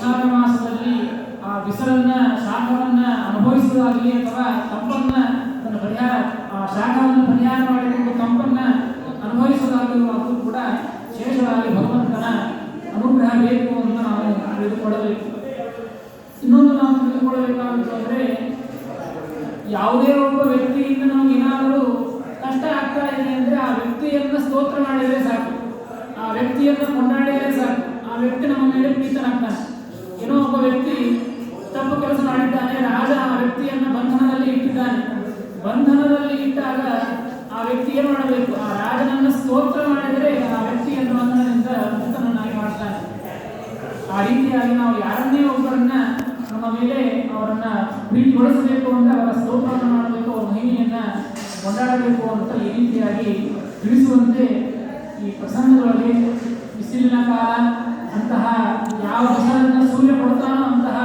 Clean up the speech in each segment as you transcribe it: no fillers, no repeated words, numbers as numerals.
ವೈಶಾಖ ಮಾಸದಲ್ಲಿ ಆ ಬಿಸಿಲನ್ನ ಶಾಖವನ್ನ ಅನುಭವಿಸುವುದಾಗಲಿ ಅಥವಾ ತಂಪನ್ನ ತನ್ನ ಪರಿಹಾರ ಆ ಶಾಖವನ್ನು ಪರಿಹಾರ ಮಾಡಿಕೊಂಡು ತಂಪನ್ನ ಅನುಭವಿಸುವುದಾಗಲೂ ಅದು ಕೂಡ ವಿಶೇಷವಾಗಿ ಭಗವಂತನ ಅನುಗ್ರಹ ಬೇಕು ಅಂತ ನಾವು ತಿಳಿದುಕೊಳ್ಳಬೇಕು. ಇನ್ನೊಂದು ನಾವು ತಿಳಿದುಕೊಳ್ಳಬೇಕಾದ್ರೆ ಯಾವುದೇ ಒಬ್ಬ ವ್ಯಕ್ತಿಯಿಂದ ನಮಗೆ ಏನಾದರೂ ಕಷ್ಟ ಆಗ್ತಾ ಇದೆ ಅಂದರೆ ಆ ವ್ಯಕ್ತಿಯನ್ನು ಸ್ತೋತ್ರ ಮಾಡಿದರೆ ಸಾಕು, ಆ ವ್ಯಕ್ತಿಯನ್ನು ಕೊಂಡಾಡಿದರೆ ಸಾಕು, ಆ ವ್ಯಕ್ತಿ ನಮ್ಮ ಮೇಲೆ ಪ್ರೀತನಾಗ್ತಾನೆ. ಏನೋ ಒಬ್ಬ ವ್ಯಕ್ತಿ ತಪ್ಪು ಕೆಲಸ ಮಾಡಿದ್ದಾನೆ, ರಾಜ ಆ ವ್ಯಕ್ತಿಯನ್ನು ಬಂಧನದಲ್ಲಿ ಇಟ್ಟಿದ್ದಾನೆ. ಬಂಧನದಲ್ಲಿ ಇಟ್ಟಾಗ ಆ ವ್ಯಕ್ತಿ ಏನು ಮಾಡಬೇಕು? ಆ ರಾಜನನ್ನು ಸ್ತೋತ್ರ ಮಾಡಿದರೆ ಆ ವ್ಯಕ್ತಿಯನ್ನು ಬಂಧನದಿಂದ ಮುಕ್ತನನ್ನಾಗಿ ಮಾಡ್ತಾನೆ. ಆ ರೀತಿಯಾಗಿ ನಾವು ಯಾರನ್ನೇ ಒಬ್ಬರನ್ನ ನಮ್ಮ ಮೇಲೆ ಅವರನ್ನ ಪ್ರೀತಿಗೊಳಿಸಬೇಕು ಅಂದರೆ ಅವರ ಸ್ತೋತ್ರವನ್ನು ಮಾಡಬೇಕು, ಅವರ ಮಹಿಮೆಯನ್ನ ಕೊಂಡಾಡಬೇಕು ಅಂತ ಈ ರೀತಿಯಾಗಿ ತಿಳಿಸುವಂತೆ ಈ ಪ್ರಸಂಗದೊಳಗೆ ಬಿಸಿಲಿನ ಕಾಲ ಅಂತಹ ಯಾವ ಬಿಸಿಲನ್ನು ಸೂರ್ಯ ಕೊಡ್ತಾನೋ ಅಂತಹ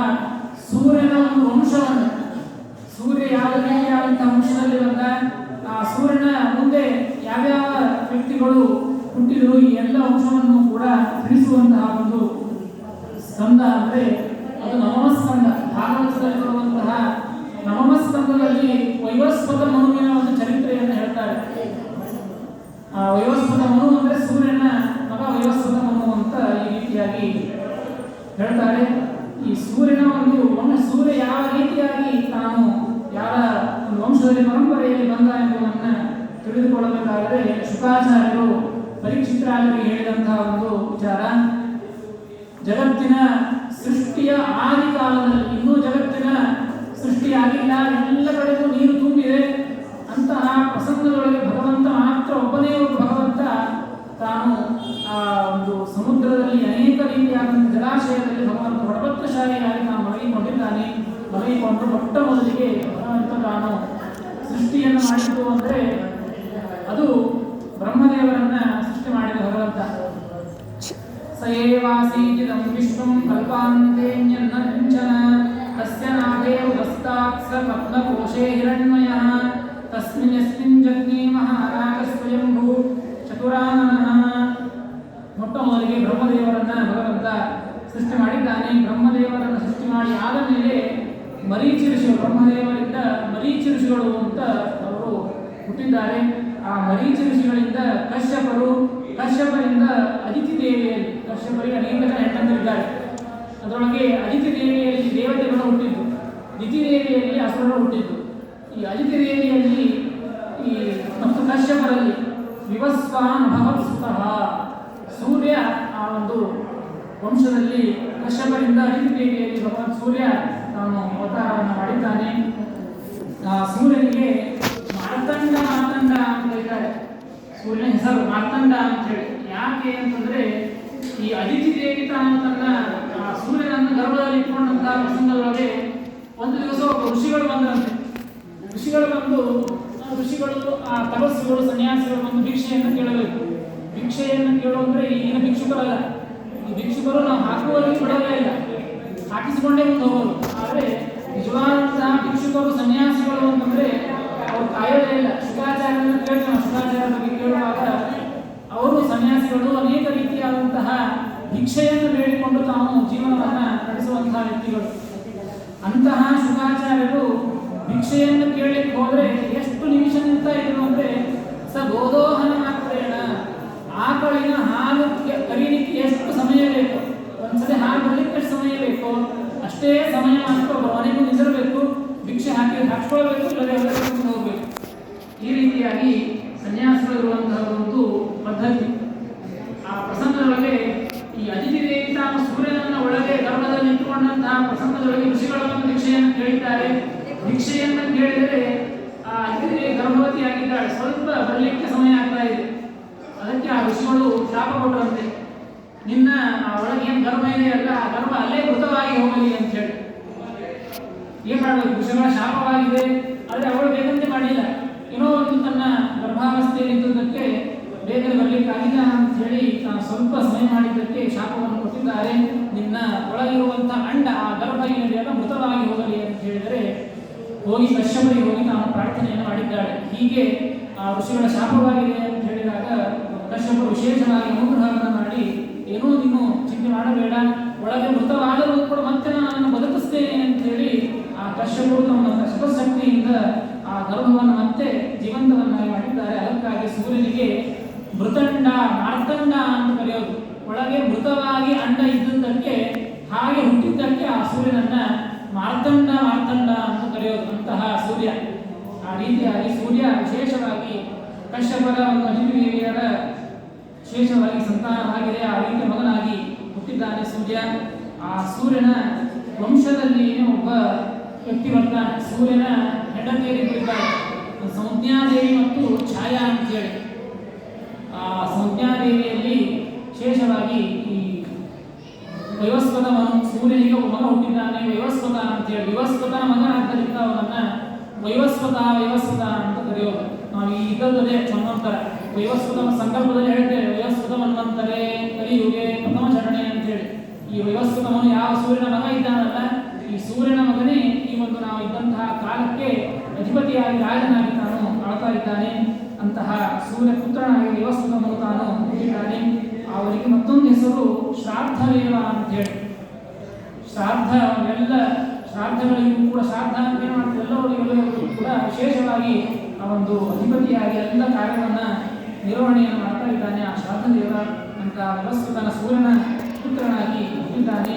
ಸೂರ್ಯನ ಒಂದು ವಂಶವನ್ನು, ಸೂರ್ಯ ಯಾವ ರೀತಿಯಾದಂತಹ ವಂಶದಲ್ಲಿ ಬಂದ ಆ ಸೂರ್ಯನ ಮುಂದೆ ಯಾವ್ಯಾವ ವ್ಯಕ್ತಿಗಳು ಹುಟ್ಟಿದ್ರು ಈ ಎಲ್ಲ ವಂಶವನ್ನು ಕೂಡ ತಿಳಿಸುವಂತಹ ಒಂದು ಸ್ಕಂದ ಅಂದರೆ ಅದು ನವಮಸ್ಕಂದ. ಭಾಗವತದಲ್ಲಿ ಬರುವಂತಹ ನವಮಸ್ಕಂದದಲ್ಲಿ ವೈವಸ್ವತ ಮನುವಿನ ಒಂದು ಚರಿತ್ರೆಯನ್ನು ಹೇಳ್ತಾರೆ. ಆ ವೈವಸ್ವತ ಮನು ಅಂದರೆ ಸೂರ್ಯನ ಮಗ ವೈವಸ್ವತ ಮನು ಅಂತ ಈ ರೀತಿಯಾಗಿ ಹೇಳ್ತಾರೆ. ಈ ಸೂರ್ಯನ ಒಂದು ಸೂರ್ಯ ಯಾವ ರೀತಿಯಾಗಿ ತಾನು ಯಾವ ಒಂದು ವಂಶದಲ್ಲಿ ಪರಂಪರೆಯಲ್ಲಿ ಬಂದ ಎಂಬುದನ್ನು ತಿಳಿದುಕೊಳ್ಳಬೇಕಾದರೆ ಶುಕಾಚಾರ್ಯರು ಪರೀಕ್ಷಿತರಾಜರಿಗೆ ಹೇಳಿದಂತಹ ಒಂದು ವಿಚಾರ, ಜಗತ್ತಿನ ಸೃಷ್ಟಿಯ ಆದಿ ಕಾಲದಲ್ಲಿ ಇನ್ನೂ ಜಗತ್ತಿನ ಸೃಷ್ಟಿಯಾಗಿಲ್ಲ, ಎಲ್ಲ ಕಡೆಗೂ ನೀರು ತುಂಬಿದೆ. ಅಂತಹ ಪ್ರಸಂಗದೊಳಗೆ ಭಗವಂತ ಮಾತ್ರ ಒಬ್ಬನೇ ಒಬ್ಬ ಭಗವಂತ ತಾನು ಆ ಒಂದು ಸಮುದ್ರದಲ್ಲಿ ಅನೇಕ ರೀತಿಯಾದಂಥ ಜಲಾಶಯದಲ್ಲಿ ಭಗವಂತ ಒಡಪತ್ರಶಾಲಿಯಾಗಿ ತಾನು ಮಲಗಿಕೊಂಡಿದ್ದಾನೆ. ಮಲಗಿಕೊಂಡು ಮೊಟ್ಟ ಮೊದಲಿಗೆ ಭಗವಂತ ತಾನು ಸೃಷ್ಟಿಯನ್ನು ಮಾಡಿದ್ದು ಅಂದರೆ ಅದು ಬ್ರಹ್ಮದೇವರನ್ನ ಸೃಷ್ಟಿ ಮಾಡಿದ ಭಗವಂತ. ಸಯೇವಾಸೀಜಿದಂ ವಿಶ್ವಂ ಕಲ್ಪಾಂತೇನ್ಯನ್ನ ಕಿಂಚನ ತಸ್ಯ ನಾಭೇ ಉದಸ್ತಾತ್ ಸ ಪದ್ಮಕೋಶೇ ಹಿರಣ್ಮಯಃ ತಸ್ಮಿನ್ ಯಸ್ಮಿನ್ ಜಗ್ನಿ ಮಹಾರಾಜ ಸ್ವಯಂಭೂ ಚತುರಾನನಃ. ಮೊಟ್ಟ ಮೊದಲಿಗೆ ಬ್ರಹ್ಮದೇವರನ್ನ ಭಗವಂತ ಸೃಷ್ಟಿ ಮಾಡಿದ್ದಾನೆ. ಬ್ರಹ್ಮದೇವರನ್ನು ಸೃಷ್ಟಿ ಮಾಡಿ ಆದ ಮೇಲೆ ಮರೀಚಿ ಋಷಿಗಳು, ಬ್ರಹ್ಮದೇವರಿಂದ ಮರೀಚಿ ಋಷಿಗಳು ಅಂತ ಅವರು ಹುಟ್ಟಿದ್ದಾರೆ. ಆ ಮರೀಚಿ ಋಷಿಗಳಿಂದ ಕಶ್ಯಪರು, ಕಶ್ಯಪರಿಂದ ಅದಿತಿ ದೇವಿಯಲ್ಲಿ, ಕಶ್ಯಪರಿಗೆ ಅನೇಕ ಜನ ಹೆಣ್ಣಂದಿರಿದ್ದಾರೆ. ಅದರೊಳಗೆ ಅದಿತಿ ದೇವಿಯಲ್ಲಿ ದೇವತೆಗಳು ಹುಟ್ಟಿದ್ದು, ದಿತಿ ದೇವಿಯಲ್ಲಿ ಅಸುರರು ಹುಟ್ಟಿದ್ದು. ಈ ಅದಿತಿ ದೇವಿಯಲ್ಲಿ ಈ ಮತ್ತು ಕಶ್ಯಪರಲ್ಲಿ ವಿವಸ್ವಾನ್ ಭಗವತ್ಸುತಃ ಸೂರ್ಯ ಆ ಒಂದು ವಂಶದಲ್ಲಿ ಕಶ್ಯಪರಿಂದ ಅದಿತಿ ದೇವಿಯಲ್ಲಿ ಭಗವಂತ ಸೂರ್ಯ ತಾನು ಅವತಾರವನ್ನು ಮಾಡಿದ್ದಾನೆ. ಆ ಸೂರ್ಯನಿಗೆ ಮಾರ್ತಂಡ ಮಾರ್ತಂಡ ಅಂತ ಇದ್ದಾರೆ. ಸೂರ್ಯನ ಹೆಸರು ಮಾರ್ತಂಡ ಅಂತ ಹೇಳಿ. ಯಾಕೆ ಅಂತಂದ್ರೆ ಈ ಅದಿತಿ ದೇವಿ ತಾನು ತನ್ನ ಸೂರ್ಯನನ್ನು ಗರ್ಭದಲ್ಲಿ ಇಟ್ಕೊಂಡಂತಹ ಪ್ರಸಂಗದೊಳಗೆ ಒಂದು ದಿವಸ ಒಬ್ಬ ಋಷಿಗಳು ಬಂದಂತೆ. ಋಷಿಗಳು ಬಂದು ಆ ತಪಸ್ಸುಗಳು ಸನ್ಯಾಸಿಗಳು ಬಂದು ಭಿಕ್ಷೆಯನ್ನು ಕೇಳಬೇಕು. ಭಿಕ್ಷೆಯನ್ನು ಕೇಳುವಂದ್ರೆ ಈಗಿನ ಭಿಕ್ಷುಕರಲ್ಲ. ಈ ಭಿಕ್ಷುಕರು ನಾವು ಹಾಕುವವರಿಗೆ ಬಿಡೋದೇ ಇಲ್ಲ, ಹಾಕಿಸಿಕೊಂಡೇ ಮುಂದೆ ಹೋಗೋದು. ಆದರೆ ನಿಜವಾದಂತಹ ಭಿಕ್ಷುಕರು ಸನ್ಯಾಸಿಗಳು ಅಂತಂದ್ರೆ ಅವರು ಕಾಯೋದೇ ಇಲ್ಲ. ಶುಕಾಚಾರ್ಯರನ್ನು ಕೇಳ್ತಾರೆ. ಶುಕಾಚಾರ್ಯರ ಬಗ್ಗೆ ಕೇಳುವಾಗ ಅವರು ಸನ್ಯಾಸಿಗಳು ಅನೇಕ ರೀತಿಯಾದಂತಹ ಭಿಕ್ಷೆಯನ್ನು ಬೇಡಿಕೊಂಡು ತಾವು ಜೀವನವನ್ನು ನಡೆಸುವಂತಹ ವ್ಯಕ್ತಿಗಳು. ಅಂತಹ ಶುಕಾಚಾರ್ಯರು ಭಿಕ್ಷೆಯನ್ನು ಕೇಳಲಿಕ್ಕೆ ಹೋದರೆ ಎಷ್ಟು ನಿಮಿಷ ನಿಲ್ತಾ ಇದ್ರು ಅಂದರೆ ಸ ಗೋದೋಹನ ಮಾತ್ರೇಣ, ಆಕಳಿನ ಹಾಲು ಕರೀಲಿಕ್ಕೆ ಎಷ್ಟು ಸಮಯ ಬೇಕು, ಒಂದ್ಸಲ ಹಾಲು ಬರಲಿಕ್ಕೆ ಎಷ್ಟು ಸಮಯ ಬೇಕು ಅಷ್ಟೇ ಸಮಯ ಮಾತ್ರ ಮನೆಗೂ ನಿಂದಿರಬೇಕು, ಭಿಕ್ಷೆ ಹಾಕಿಸ್ಕೊಳ್ಬೇಕು, ಇಲ್ಲದೆ ಎಲ್ಲರಿಗೂ ಹೋಗಬೇಕು. ಈ ರೀತಿಯಾಗಿ ಸನ್ಯಾಸಿಗಳಿರುವಂತಹ ಒಂದು ಪದ್ಧತಿ. ಆ ಪ್ರಸಂಗದೊಳಗೆ ಈ ಅದಿತಿ ದೇವಿ ತಾನು ಸೂರ್ಯನನ್ನ ಒಳಗೆ ಗರ್ಭದಲ್ಲಿ ಇಟ್ಟುಕೊಂಡಂತಹ ಪ್ರಸಂಗದೊಳಗೆ ಋಷಿಗಳನ್ನು ಭಿಕ್ಷೆಯನ್ನು ಕೇಳಿದ್ದಾರೆ. ಭಿಕ್ಷೆಯನ್ನು ಕೇಳಿದರೆ ಆ ಅದಿತಿ ದೇವಿ ಗರ್ಭವತಿಯಾಗಿದ್ದಾಳೆ, ಸ್ವಲ್ಪ ಬರಲಿಕ್ಕೆ ಸಮಯ ಆಗ್ತಾ ಇದೆ. ಅದಕ್ಕೆ ಆ ಋಷಿಗಳು ಶಾಪ ಕೊಟ್ಟರಂತೆ, ನಿನ್ನ ಒಳಗೆ ಏನು ಗರ್ಭ ಇದೆಯಲ್ಲ ಆ ಗರ್ಭ ಅಲ್ಲೇ ಮೃತವಾಗಿ ಹೋಗಲಿ ಅಂತ ಹೇಳಿ. ಏನ್ ಮಾಡಬೇಕು? ಋಷಿಗಳ ಶಾಪವಾಗಿದೆ, ಆದರೆ ಅವಳು ಬೇಗಂತೆ ಮಾಡಿಲ್ಲ. ಏನೋ ಒಂದು ತನ್ನ ಗರ್ಭಾವಸ್ಥೆಯಲ್ಲಿ ಇದ್ದುದಕ್ಕೆ ಬೇಗನೆ ಬರಲಿಕ್ಕಾಗಿಲ್ಲ ಅಂತ ಹೇಳಿ ತಾನು ಸ್ವಲ್ಪ ಸಮಯ ಮಾಡಿದ್ದಕ್ಕೆ ಶಾಪವನ್ನು ಕೊಟ್ಟಿದ್ದಾರೆ. ನಿನ್ನ ಒಳಗಿರುವಂತಹ ಅಂಡ ಆ ಗರ್ಭ ಏನಿದೆಯಲ್ಲ ಮೃತವಾಗಿ ಹೋಗಲಿ ಅಂತ ಹೇಳಿದರೆ ಹೋಗಿ ಕಶ್ಯಪರಿಗೆ ಹೋಗಿ ತಾನು ಪ್ರಾರ್ಥನೆಯನ್ನು ಮಾಡಿದ್ದಾಳೆ. ಹೀಗೆ ಆ ಋಷಿಗಳ ಶಾಪವಾಗಿದೆ ಅಂತ ಹೇಳಿದಾಗ ಕಶ್ಯಪರು ವಿಶೇಷವಾಗಿ ಅನುಗ್ರಹವನ್ನು ಮಾಡಿ ಏನೋ ನೀನು ಚಿಂತೆ ಮಾಡಬೇಡ, ಒಳಗೆ ಮೃತವಾದರೂ ಕೂಡ ಭಗವತ್ ಶಕ್ತಿಯಿಂದ ಆ ಗರ್ಭವನ್ನು ಮತ್ತೆ ಜೀವಂತವನ್ನಾಗಿ ಮಾಡಿದ್ದಾರೆ. ಅದಕ್ಕಾಗಿ ಸೂರ್ಯನಿಗೆ ಮೃತಂಡ ಮಾರ್ತಂಡ ಅಂತ ಕರೆಯೋದು. ಒಳಗೆ ಮೃತವಾಗಿ ಅಂಡ ಇದ್ದುದಕ್ಕೆ, ಹಾಗೆ ಹುಟ್ಟಿದ್ದಕ್ಕೆ ಆ ಸೂರ್ಯನನ್ನ ಮಾರ್ತಂಡ ಅಂತ ಕರೆಯೋದು. ಅಂತಹ ಸೂರ್ಯ, ಆ ರೀತಿಯಾಗಿ ಸೂರ್ಯ ವಿಶೇಷವಾಗಿ ಕಶ್ಯಪರ ಒಂದು ಅಜಿತದೇವಿಯರ ವಿಶೇಷವಾಗಿ ಸಂತಾನವಾಗಿದೆ. ಆ ರೀತಿಯ ಮಗನಾಗಿ ಹುಟ್ಟಿದ್ದಾನೆ ಸೂರ್ಯ. ಆ ಸೂರ್ಯನ ವಂಶದಲ್ಲಿ ಒಬ್ಬ ವ್ಯಕ್ತಿ ಬರ್ತಾನೆ. ಸೂರ್ಯನ ಹೆಂಡತಿಯರಿದ್ದಾರೆ ಸಂಜ್ಞಾದೇವಿ ಮತ್ತು ಛಾಯಾ ಅಂತೇಳಿ. ಆ ಸಂಜ್ಞಾದೇವಿಯಲ್ಲಿ ವಿಶೇಷವಾಗಿ ಈ ವೈವಸ್ವತವನು, ಸೂರ್ಯನಿಗೆ ಒಬ್ಬ ಮಗ ಹುಟ್ಟಿದ್ದಾನೆ ವೈವಸ್ವತ ಅಂತೇಳಿ. ವಿವಸ್ವತನ ಮಗನಾದ್ದರಿಂದ ಅವನನ್ನ ವೈವಸ್ವತ ಅಂತ ಕರೆಯೋದು. ನಾವು ಈ ಇದ್ದದೇ ಮನ್ವಂತರ ವೈವಸ್ವತ ಸಂಕಲ್ಪದಲ್ಲಿ ಹೇಳ್ತೇವೆ, ವೈವಸ್ವತ ಮನ್ವಂತರೇ ಕಲಿಯುಗೆ ಪ್ರಥಮ ಚರಣೆ ಅಂತೇಳಿ. ಈ ವೈವಸ್ವತವನು ಯಾವ ಸೂರ್ಯನ ಮಗ ಇದ್ದಾನಲ್ಲ, ಈ ಸೂರ್ಯನ ಮಗನೇ ಈ ಒಂದು ನಾವು ಇದ್ದಂತಹ ಕಾಲಕ್ಕೆ ಅಧಿಪತಿಯಾಗಿ ರಾಜನಾಗಿ ತಾನು ಆಳ್ತಾ ಇದ್ದಾನೆ. ಅಂತಹ ಸೂರ್ಯ ಪುತ್ರನಾಗಿ ವೈವಸ್ವತನು ತಾನು ಹುಟ್ಟಿದ್ದಾನೆ. ಅವರಿಗೆ ಮತ್ತೊಂದು ಹೆಸರು ಶ್ರಾದ್ದದೇವ ಅಂತೇಳಿ. ಶ್ರಾದ್ದ ಎಲ್ಲ ಶ್ರಾದ್ದಗಳಿಗೂ ಕೂಡ ಶ್ರಾದ್ದ ಅಂತ ಏನು ಮಾಡ್ತಾರೆ ಎಲ್ಲರಿಗೂ ಕೂಡ ವಿಶೇಷವಾಗಿ ಆ ಒಂದು ಅಧಿಪತಿಯಾಗಿ ಎಲ್ಲ ಕಾರ್ಯವನ್ನು ನಿರ್ವಹಣೆಯನ್ನು ಮಾಡ್ತಾ ಇದ್ದಾನೆ. ಆ ಶ್ರಾದ್ದದೇವ ಅಂತ ವೈವಸ್ವತನ ಸೂರ್ಯನ ಪುತ್ರನಾಗಿ ಹುಟ್ಟಿದ್ದಾನೆ.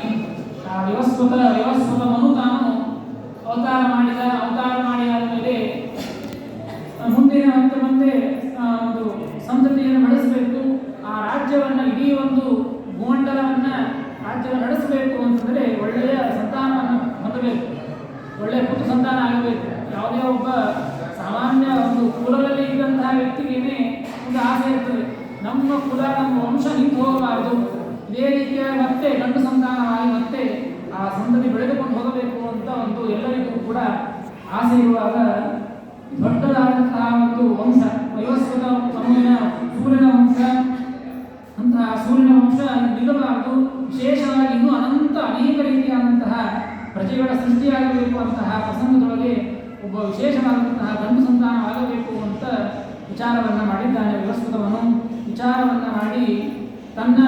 ಆ ವೈವಸ್ವತನು ತಾನು ಅವತಾರ ಮಾಡಿ ಆದ ಮೇಲೆ ಮುಂದಿನ ಮುಂದೆ ಒಂದು ಸಂತತಿಯನ್ನು ಬೆಳೆಸಬೇಕು. ಆ ರಾಜ್ಯವನ್ನು, ಇಡೀ ಒಂದು ಭೂಮಂಡಲವನ್ನ ರಾಜ್ಯವನ್ನು ನಡೆಸಬೇಕು ಅಂತಂದರೆ ಒಳ್ಳೆಯ ಸಂತಾನವನ್ನು ಹೊಂದಬೇಕು, ಒಳ್ಳೆಯ ಪುತ್ರ ಸಂತಾನ ಆಗಬೇಕು. ಯಾವುದೇ ಒಬ್ಬ ಸಾಮಾನ್ಯ ಒಂದು ಕುಲದಲ್ಲಿ ಇದ್ದಂತಹ ವ್ಯಕ್ತಿಗೇನೆ ಒಂದು ಆಸೆ ಇರ್ತದೆ, ನಮ್ಮ ಕುಲ ನಮ್ಮ ವಂಶ ನಿಂತು ಹೋಗಬಾರದು, ಇದೇ ರೀತಿಯಾಗಿ ಮತ್ತೆ ಗಂಡು ಸಂತಾನವಾಗಿ ಮತ್ತೆ ಆ ಸಂತತಿ ಬೆಳೆದುಕೊಂಡು ಹೋಗಬೇಕು ಅಂತ ಒಂದು ಎಲ್ಲರಿಗೂ ಕೂಡ ಆಸೆ ಇರುವಾಗ ದೊಡ್ಡದಾದಂತಹ ಒಂದು ವಂಶ ವೈವಸ್ವತ ಮನುವಿನ ಸೂರ್ಯನ ವಂಶ, ಅಂತಹ ಸೂರ್ಯನ ವಂಶ ನಿಲ್ಲಬಾರದು, ವಿಶೇಷವಾಗಿ ಇನ್ನೂ ಅನೇಕ ರೀತಿಯಾದಂತಹ ಪ್ರಜೆಗಳ ಸೃಷ್ಟಿಯಾಗಬೇಕು ಅಂತಹ ಪ್ರಸಂಗದೊಳಗೆ ಒಬ್ಬ ವಿಶೇಷವಾದಂತಹ ಗಂಡು ಸಂತಾನವಾಗಬೇಕು ಅಂತ ವಿಚಾರವನ್ನು ಮಾಡಿದ್ದಾನೆ ವೈವಸ್ವತವನು. ವಿಚಾರವನ್ನು ಮಾಡಿ ತನ್ನ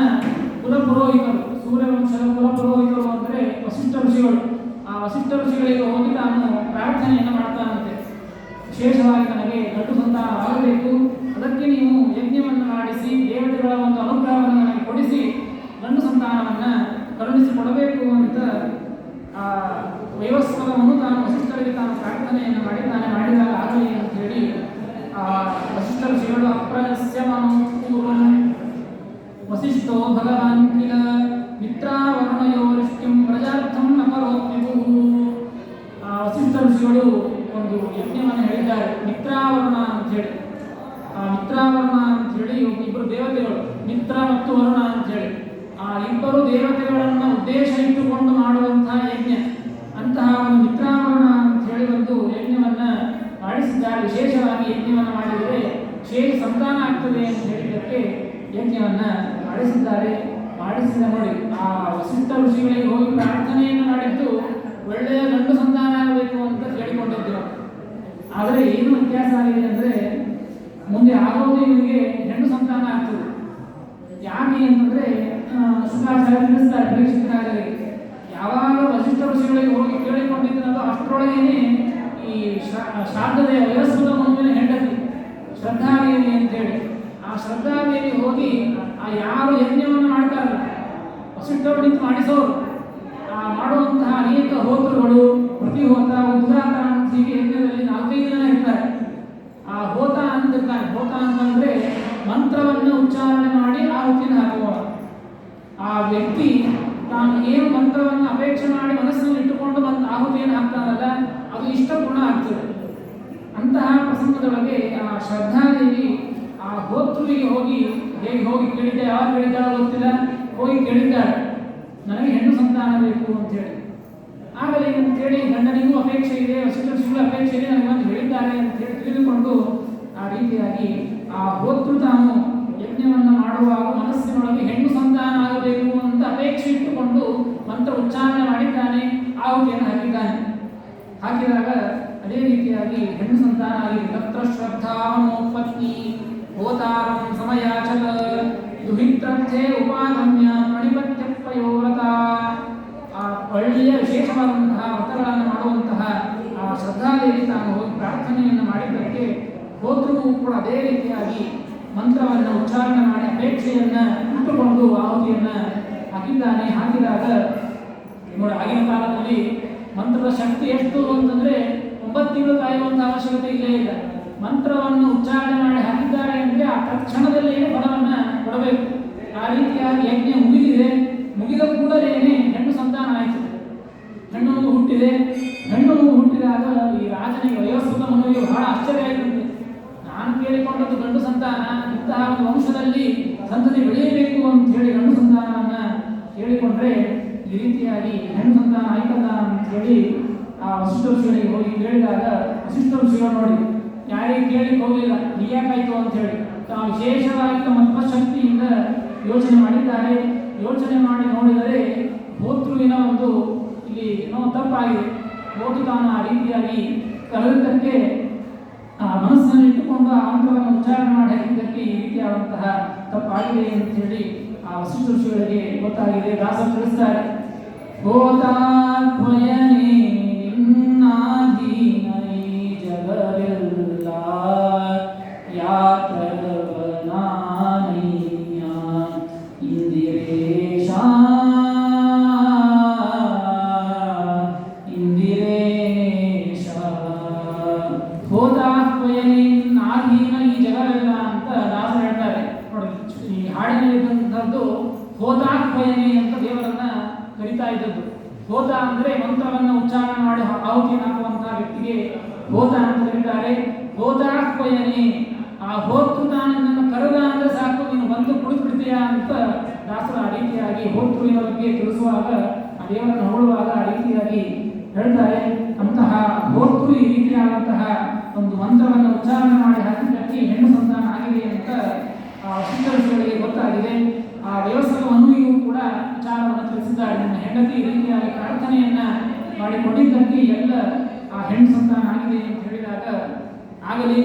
ಕುಲಪುರೋಹಿತರು, ಸೂರ್ಯವಂಶದ ಕುಲಪುರೋಹಿತರು ಅಂದರೆ ವಸಿಷ್ಠ ಋಷಿಗಳು, ಆ ವಸಿಷ್ಠ ಋಷಿಗಳಿಗೆ ಹೋಗಿ ತಾನು ಪ್ರಾರ್ಥನೆಯನ್ನು ಮಾಡ್ತಾನಂತೆ. ವಿಶೇಷವಾಗಿ ನನಗೆ ಗಂಡು ಸಂತಾನವಾಗಬೇಕು, ಅದಕ್ಕೆ ನೀವು ಯಜ್ಞವನ್ನು ಮಾಡಿಸಿ ದೇವತೆಗಳ ಒಂದು ಅನುಗ್ರಹವನ್ನು ನನಗೆ ಕೊಡಿಸಿ ಗಂಡು ಸಂತಾನವನ್ನು ಕರುಣಿಸಿಕೊಡಬೇಕು ಅಂತ ಆ ವೈವಸ್ವತವನು ತಾನು ವಸಿಷ್ಠರಿಗೆ ತಾನು ಪ್ರಾರ್ಥನೆಯನ್ನು ಮಾಡಿದಾಗ ಆಗಲಿ ಅಂತ ಹೇಳಿ ಆ ವಸಿಷ್ಠ ಋಷಿಗಳು ಅಪ್ರಸ್ಯ ಮನೋಪೂರ್ವಂ ವಸಿಷ್ಠೋ ಭಗವಾನ್ ಕಿಲ ಮಿತ್ರಾವರುಣಯೋರಿಷ್ಟಿಂ ಪ್ರಜಾರ್ಥಂ ಅಪರೋತ್ವಿಭು. ಆ ವಸಿಷ್ಠ ಋಷಿಗಳು ಒಂದು ಯಜ್ಞವನ್ನು ಹೇಳಿದ್ದಾರೆ ಮಿತ್ರಾವರುಣ ಅಂತ ಹೇಳಿ. ಆ ಮಿತ್ರಾವರುಣ ಅಂತ ಹೇಳಿ ಇಬ್ಬರು ದೇವತೆಗಳು, ಮಿತ್ರ ಮತ್ತು ವರುಣ ಅಂತ ಹೇಳಿ, ಆ ಇಬ್ಬರು ದೇವತೆಗಳನ್ನು ಉದ್ದೇಶ ಇಟ್ಟುಕೊಂಡು ಮಾಡುವಂತಹ ಯಜ್ಞ. ಅಂತಹ ಒಂದು ಮಿತ್ರಾವರುಣ ಅಂತ ಹೇಳಿ ಒಂದು ಯಜ್ಞವನ್ನು ಮಾಡಿಸಿದ್ದಾರೆ. ವಿಶೇಷವಾಗಿ ಯಜ್ಞವನ್ನು ಮಾಡಿದರೆ ವಿಶೇಷ ಸಂತಾನ ಆಗ್ತದೆ ಅಂತ ಹೇಳಿದ್ದಕ್ಕೆ ಯಜ್ಞವನ್ನು ಮಾಡಿಸಿದ್ದಾರೆ. ಮಾಡಿಸಿದ ನೋಡಿ, ಆ ವಸಿಷ್ಠ ಋಷಿಗಳಿಗೆ ಹೋಗಿ ಪ್ರಾರ್ಥನೆಯನ್ನು ಮಾಡಿದ್ದು ಒಳ್ಳೆಯ ಗಂಡು ಸಂತಾನ ಆಗಬೇಕು ಅಂತ ಕೇಳಿಕೊಂಡಿದ್ದರು. ಆದರೆ ಏನು ವ್ಯತ್ಯಾಸ ಆಗಿದೆ ಅಂದರೆ ಮುಂದೆ ಆಗೋದು ಇವರಿಗೆ ಹೆಣ್ಣು ಸಂತಾನ ಆಗ್ತದೆ. ಯಾಕೆ ಅಂತಂದರೆ ಶುಕ್ರಾಚಾರ್ಯ ತಿಳಿಸ್ತಾರೆ ಪರೀಕ್ಷಿತರಾಗಲಿ, ಯಾವಾಗ ವಸಿಷ್ಠ ಋಷಿಗಳಿಗೆ ಹೋಗಿ ಕೇಳಿಕೊಂಡಿದ್ದನೋ ಅಷ್ಟರೊಳಗೇನೆ ಈ ಶ್ರಾದ್ದದೇವ ವೈವಸ್ವತ ಮನುವಿನ ಹೆಂಡತಿ ಶ್ರದ್ಧಾದೇವಿ ಅಂತೇಳಿ, ಆ ಶ್ರದ್ಧಾದೇವಿ ಹೋಗಿ ಆ ಯಾರು ಯಜ್ಞವನ್ನು ಮಾಡ್ತಾರಲ್ಲ ವಸಿಷ್ಠರು ನಿಂತು ಮಾಡಿಸೋರು, ಆ ಮಾಡುವಂತಹ ಅನೇಕ ಹೋತೃಗಳು, ಪ್ರತಿಹೋತ, ಉದ್ಘಾತ ಅಂತ ಹೀಗೆ ಯಜ್ಞದಲ್ಲಿ 4-5 ಜನ ಇರ್ತಾರೆ. ಆ ಹೋತ ಅಂತಿರ್ತಾನೆ. ಹೋತ ಅಂತಂದ್ರೆ ಮಂತ್ರವನ್ನು ಉಚ್ಚಾರಣೆ ಮಾಡಿ ಆಹುತಿಯನ್ನು ಹಾಕುವ ಆ ವ್ಯಕ್ತಿ ತಾನು ಏನು ಮಂತ್ರವನ್ನು ಅಪೇಕ್ಷೆ ಮಾಡಿ ಮನಸ್ಸನ್ನು ಇಟ್ಟುಕೊಂಡು ಆಹುತಿಯನ್ನು ಹಾಕ್ತಾನಲ್ಲ, ಅದು ಇಷ್ಟಪೂರ್ಣ ಆಗ್ತದೆ. ಅಂತಹ ಪ್ರಸಂಗದೊಳಗೆ ಆ ಶ್ರದ್ಧಾದೇವಿ ಆ ಹೋತೃವಿಗೆ ಹೋಗಿ ಕೇಳಿದ್ದೆ, ಯಾವಾಗ ಕೇಳಿದ್ದಾಳೆ ಗೊತ್ತಿಲ್ಲ, ಹೋಗಿ ಕೇಳಿದ್ದಾಳೆ ನನಗೆ ಹೆಣ್ಣು ಸಂತಾನ ಬೇಕು ಅಂತೇಳಿ. ಆಗಲೇ ಅಂತೇಳಿ ಗಂಡನಿಗೂ ಅಪೇಕ್ಷೆ ಇದೆ, ವಸಿಷ್ಠ ಋಷಿಗೂ ಅಪೇಕ್ಷೆ ಇದೆ, ನನಗೆ ಬಂದು ಹೇಳಿದ್ದಾರೆ ಅಂತೇಳಿ ತಿಳಿದುಕೊಂಡು ಆ ರೀತಿಯಾಗಿ ಆ ಹೋತೃ ತಾನು ಯಜ್ಞವನ್ನು ಮಾಡುವಾಗ ಮನಸ್ಸಿನೊಳಗೆ ಹೆಣ್ಣು ಸಂತಾನ ಆಗಬೇಕು ಅಂತ ಅಪೇಕ್ಷೆ ಇಟ್ಟುಕೊಂಡು ಮಂತ್ರ ಉಚ್ಚಾರಣೆ ಮಾಡಿದ್ದಾನೆ, ಆಹುತಿಯನ್ನು ಹಾಕಿದ್ದಾನೆ. ಹಾಕಿದಾಗ ಅದೇ ರೀತಿಯಾಗಿ ಹೆಣ್ಣು ಸಂತಾನ ಆಗಿದೆ. ತತ್ರ ಶ್ರದ್ಧಾವನೋತ್ಪತ್ತಿ ಹೋತಾರಂ ಸಮಯಾಚಲ ದುಹಿತ್ರರ್ಥೆ ಉಪಾಗಮ್ಯ ಮಣಿಪತ್ಯಪಯೋರತ. ಆ ಒಳ್ಳೆಯ ವಿಶೇಷವಾದಂತಹ ವ್ರತಗಳನ್ನು ಮಾಡುವಂತಹ ಆ ಶ್ರದ್ಧಾದೇವಿ ತಾನು ಹೋಗಿ ಪ್ರಾರ್ಥನೆಯನ್ನು ಮಾಡಿದ್ದಕ್ಕೆ ಹೋದ್ರೂ ಕೂಡ ಅದೇ ರೀತಿಯಾಗಿ ಮಂತ್ರವನ್ನು ಉಚ್ಚಾರಣೆ ಮಾಡಿ ಅಪೇಕ್ಷೆಯನ್ನು ಇಟ್ಟುಕೊಂಡು ಆಹುತಿಯನ್ನು ಹಾಕಿದಾಗ ನೋಡಿ, ಆಗಿನ ಕಾಲದಲ್ಲಿ ಮಂತ್ರದ ಶಕ್ತಿ ಎಷ್ಟು ಅಂತಂದ್ರೆ 9 ತಿಂಗಳು ಕಾಯುವಂಥ ಅವಶ್ಯಕತೆ ಇಲ್ಲೇ ಇಲ್ಲ. ಮಂತ್ರವನ್ನು ಉಚ್ಚಾರಣೆ ಮಾಡಿ ಹಾಕಿದ್ದಾರೆ ಅಂದರೆ ಆ ತಕ್ಷಣದಲ್ಲೇ ಫಲವನ್ನು ಕೊಡಬೇಕು. ಆ ರೀತಿಯಾಗಿ ಯಜ್ಞ ಮುಗಿದ ಕೂಡಲೇ ಹೆಣ್ಣು ಸಂತಾನ ಆಯಿತು. ಹೆಣ್ಣು ಮಗು ಹುಟ್ಟಿದೆ. ಹೆಣ್ಣು ಮಗು ಹುಟ್ಟಿದಾಗ ಈ ರಾಜನಿಗೆ ವಯೋಸ್ವತ ಮನುವಿಗೆ ಬಹಳ ಆಶ್ಚರ್ಯ ಆಯಿತಂತೆ. ನಾನು ಕೇಳಿಕೊಂಡದ್ದು ಗಂಡು ಸಂತಾನ, ಇಂತಹ ಒಂದು ವಂಶದಲ್ಲಿ ಸಂತತಿ ಬೆಳೆಯಬೇಕು ಅಂತ ಹೇಳಿ ಗಂಡು ಸಂತಾನವನ್ನು ಕೇಳಿಕೊಂಡ್ರೆ ಈ ರೀತಿಯಾಗಿ ಹೆಣ್ಣು ಸಂತಾನ ಆಯ್ತಲ್ಲ ಅಂತ ಹೇಳಿ ಆ ವಸಿಷ್ಠ ಋಷಿಗಳಿಗೆ ಹೋಗಿ ಕೇಳಿದಾಗ ವಸಿಷ್ಠ ಋಷಿಗಳು ನೋಡಿ ಯಾರಿಗೆ ಕೇಳಿಕ್ಕೆ ಹೋಗಲಿಲ್ಲ, ಯಾಕಾಯ್ತು ಅಂತ ಹೇಳಿ ತಾವು ವಿಶೇಷವಾಗಿ ತಮ್ಮ ತಪಶಕ್ತಿಯಿಂದ ಯೋಚನೆ ಮಾಡಿದ್ದಾರೆ. ಯೋಚನೆ ಮಾಡಿ ನೋಡಿದರೆ ಹೋತೃವಿನ ಒಂದು ಇಲ್ಲಿ ಏನೋ ತಪ್ಪಾಗಿದೆ. ಹೋತು ತಾನು ಆ ರೀತಿಯಾಗಿ ಕರೆದದ್ದಕ್ಕೆ ಆ ಮನಸ್ಸನ್ನು ಇಟ್ಟುಕೊಂಡು ಆ ಮಂತ್ರವನ್ನು ಉಚ್ಚಾರಣೆ ಮಾಡಿ ಹಾಕಿದ್ದಕ್ಕೆ ಈ ರೀತಿಯಾದಂತಹ ತಪ್ಪಾಗಿದೆ ಅಂತ ಹೇಳಿ ಆ ವಸಿಷ್ಠ ಋಷಿಗಳಿಗೆ ಗೊತ್ತಾಗಿದೆ. ದಾಸರು ತಿಳಿಸ್ತಾರೆ, ಹೋತಾತ್ಮಯನೇ ನಿನ್ನಾಧೀನ ಈ ಜಗವೆಲ್ಲ ಯಾತರವನಾನಯ್ಯ ಇಂದಿರೇಶ ಹೋತಾತ್ಮಯನೇ ನಿನ್ನಾಧೀನ ಈ ಜಗವೆಲ್ಲ ಅಂತ ದಾಸರು ಹೇಳ್ತಾರೆ. ನೋಡಿ, ಈ ಹಾಡಿನಲ್ಲಿದ್ದಂಥದ್ದು ಹೋತಾತ್ಮಯನೇ ಅಂತ ದೇವರನ್ನ ಕರಿತಾ ಇದ್ದದ್ದು. ಹೋತ ಅಂದರೆ ಮಂತ್ರವನ್ನು ಉಚ್ಚಾರಣೆ ಮಾಡಿ ಆಹುತಿಯನ್ನು ಹಾಕುವಂತಹ ವ್ಯಕ್ತಿಗೆ ಹೋತ ಅಂತ ಕರೀತಾರೆ. ಹೋತಾತ್ಮಯನೇ, ಆ ಹೋತೃ ತಾನು ನಿನ್ನನ್ನು ಕರೆದ ಅಂದರೆ ಸಾಕು, ನೀನು ಬಂದು ಕುಳಿತುಬಿಡ್ತೀಯಾ ಅಂತ ದಾಸರು ಆ ರೀತಿಯಾಗಿ ಹೋತೃವಿನ ಬಗ್ಗೆ ತಿಳಿಸುವಾಗ, ಆ ದೇವರನ್ನು ಹೊಗಳುವಾಗ ಆ ರೀತಿಯಾಗಿ ಹೇಳ್ತಾರೆ. ಅಂತಹ ಹೋತೃ ಈ ರೀತಿಯಾದಂತಹ ಒಂದು ಮಂತ್ರವನ್ನು ಉಚ್ಚಾರಣೆ ಮಾಡಿ ಹಾಕಿದ್ದಕ್ಕೆ ಹೆಣ್ಣು ಸಂತಾನ ಆಗಿದೆ ಅಂತ ವಸಿಷ್ಠ ಋಷಿಗಳಿಗೆ ಗೊತ್ತಾಗಿದೆ. ಆ ವ್ಯವಸ್ಥಕ ಮನುವಿಗೂ ಕೂಡ ವಿಚಾರವನ್ನು ತಿಳಿಸಿದ್ದಾರೆ. ನನ್ನ ಹೆಂಡತಿ ಈ ರೀತಿಯಾಗಿ ಪ್ರಾರ್ಥನೆಯನ್ನ ಮಾಡಿಕೊಂಡಿದ್ದಕ್ಕೆ ಎಲ್ಲ ಆ ಹೆಣ್ಣು ಸಂತಾನ ಆಗಿದೆ ಅಂತ ಹೇಳಿದಾಗ, ಆಗಲಿ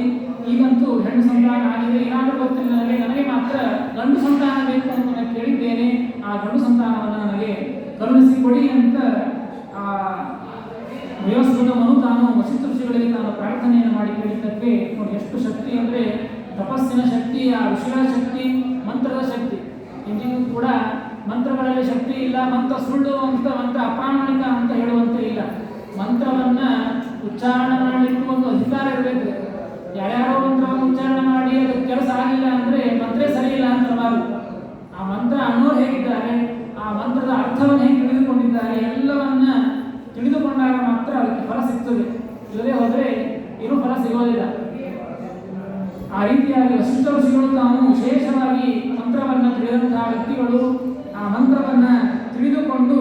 ಈಗಂತೂ ಹೆಣ್ಣು ಸಂತಾನ ಆಗಿದೆ, ಏನಾದರೂ ಗೊತ್ತಿಲ್ಲ ನನಗೆ ಮಾತ್ರ ಗಂಡು ಸಂತಾನ ಬೇಕು ಅಂತ ನಾನು ಕೇಳಿದ್ದೇನೆ, ಆ ಗಂಡು ಸಂತಾನವನ್ನು ನನಗೆ ಕರುಣಿಸಿಕೊಡಿ ಅಂತ ಆ ವಯೋಸ್ವತ ಮನು ತಾನು ವಸಿಷ್ಠ ಋಷಿಗಳಿಗೆ ತಾನು ಪ್ರಾರ್ಥನೆಯನ್ನು ಮಾಡಿ ಕೇಳಿದ್ದಕ್ಕೆ ನೋಡಿ ಎಷ್ಟು ಶಕ್ತಿ ಅಂದರೆ ತಪಸ್ಸಿನ ಶಕ್ತಿ, ಆ ಋಷಿಗಳ ಶಕ್ತಿ, ಮಂತ್ರದ ಶಕ್ತಿ. ಇಂದಿಗೂ ಕೂಡ ಮಂತ್ರಗಳಲ್ಲಿ ಶಕ್ತಿ ಇಲ್ಲ, ಮಂತ್ರ ಸುಳ್ಳು ಅಂತ ಮಂತ್ರ ಅಪ್ರಾಮಾಣಿಕ ಅಂತ ಹೇಳುವಂತೆ ಇಲ್ಲ. ಮಂತ್ರವನ್ನ ಉಚ್ಚಾರಣೆ ಮಾಡಲಿಕ್ಕೆ ಒಂದು ಅಧಿಕಾರ ಇರಬೇಕು. ಯಾರ್ಯಾರೋ ಮಂತ್ರವನ್ನು ಉಚ್ಚಾರಣೆ ಮಾಡಿ ಅದು ಕೆಲಸ ಆಗಿಲ್ಲ ಅಂದರೆ ಮಂತ್ರೇ ಸರಿ ಇಲ್ಲ ಅಂತ ಅನ್ಬಾರ್ದು. ಆ ಮಂತ್ರ ಅನ್ನೋರು ಹೇಗಿದ್ದಾರೆ, ಆ ಮಂತ್ರದ ಅರ್ಥವನ್ನು ಹೇಗೆ ತಿಳಿದುಕೊಂಡಿದ್ದಾರೆ, ಎಲ್ಲವನ್ನ ತಿಳಿದುಕೊಂಡಾಗ ಮಾತ್ರ ಅದಕ್ಕೆ ಫಲ ಸಿಗ್ತದೆ. ಇಲ್ಲದೆ ಹೋದರೆ ಏನೂ ಫಲ ಸಿಗೋದಿಲ್ಲ. ಆ ರೀತಿಯಾಗಿ ವಸಿಷ್ಠ ಋಷಿಗಳು ತಾನು ವಿಶೇಷವಾಗಿ ಮಂತ್ರವನ್ನು ತಿಳಿದಂತಹ ವ್ಯಕ್ತಿಗಳು ಆ ಮಂತ್ರವನ್ನು ತಿಳಿದುಕೊಂಡು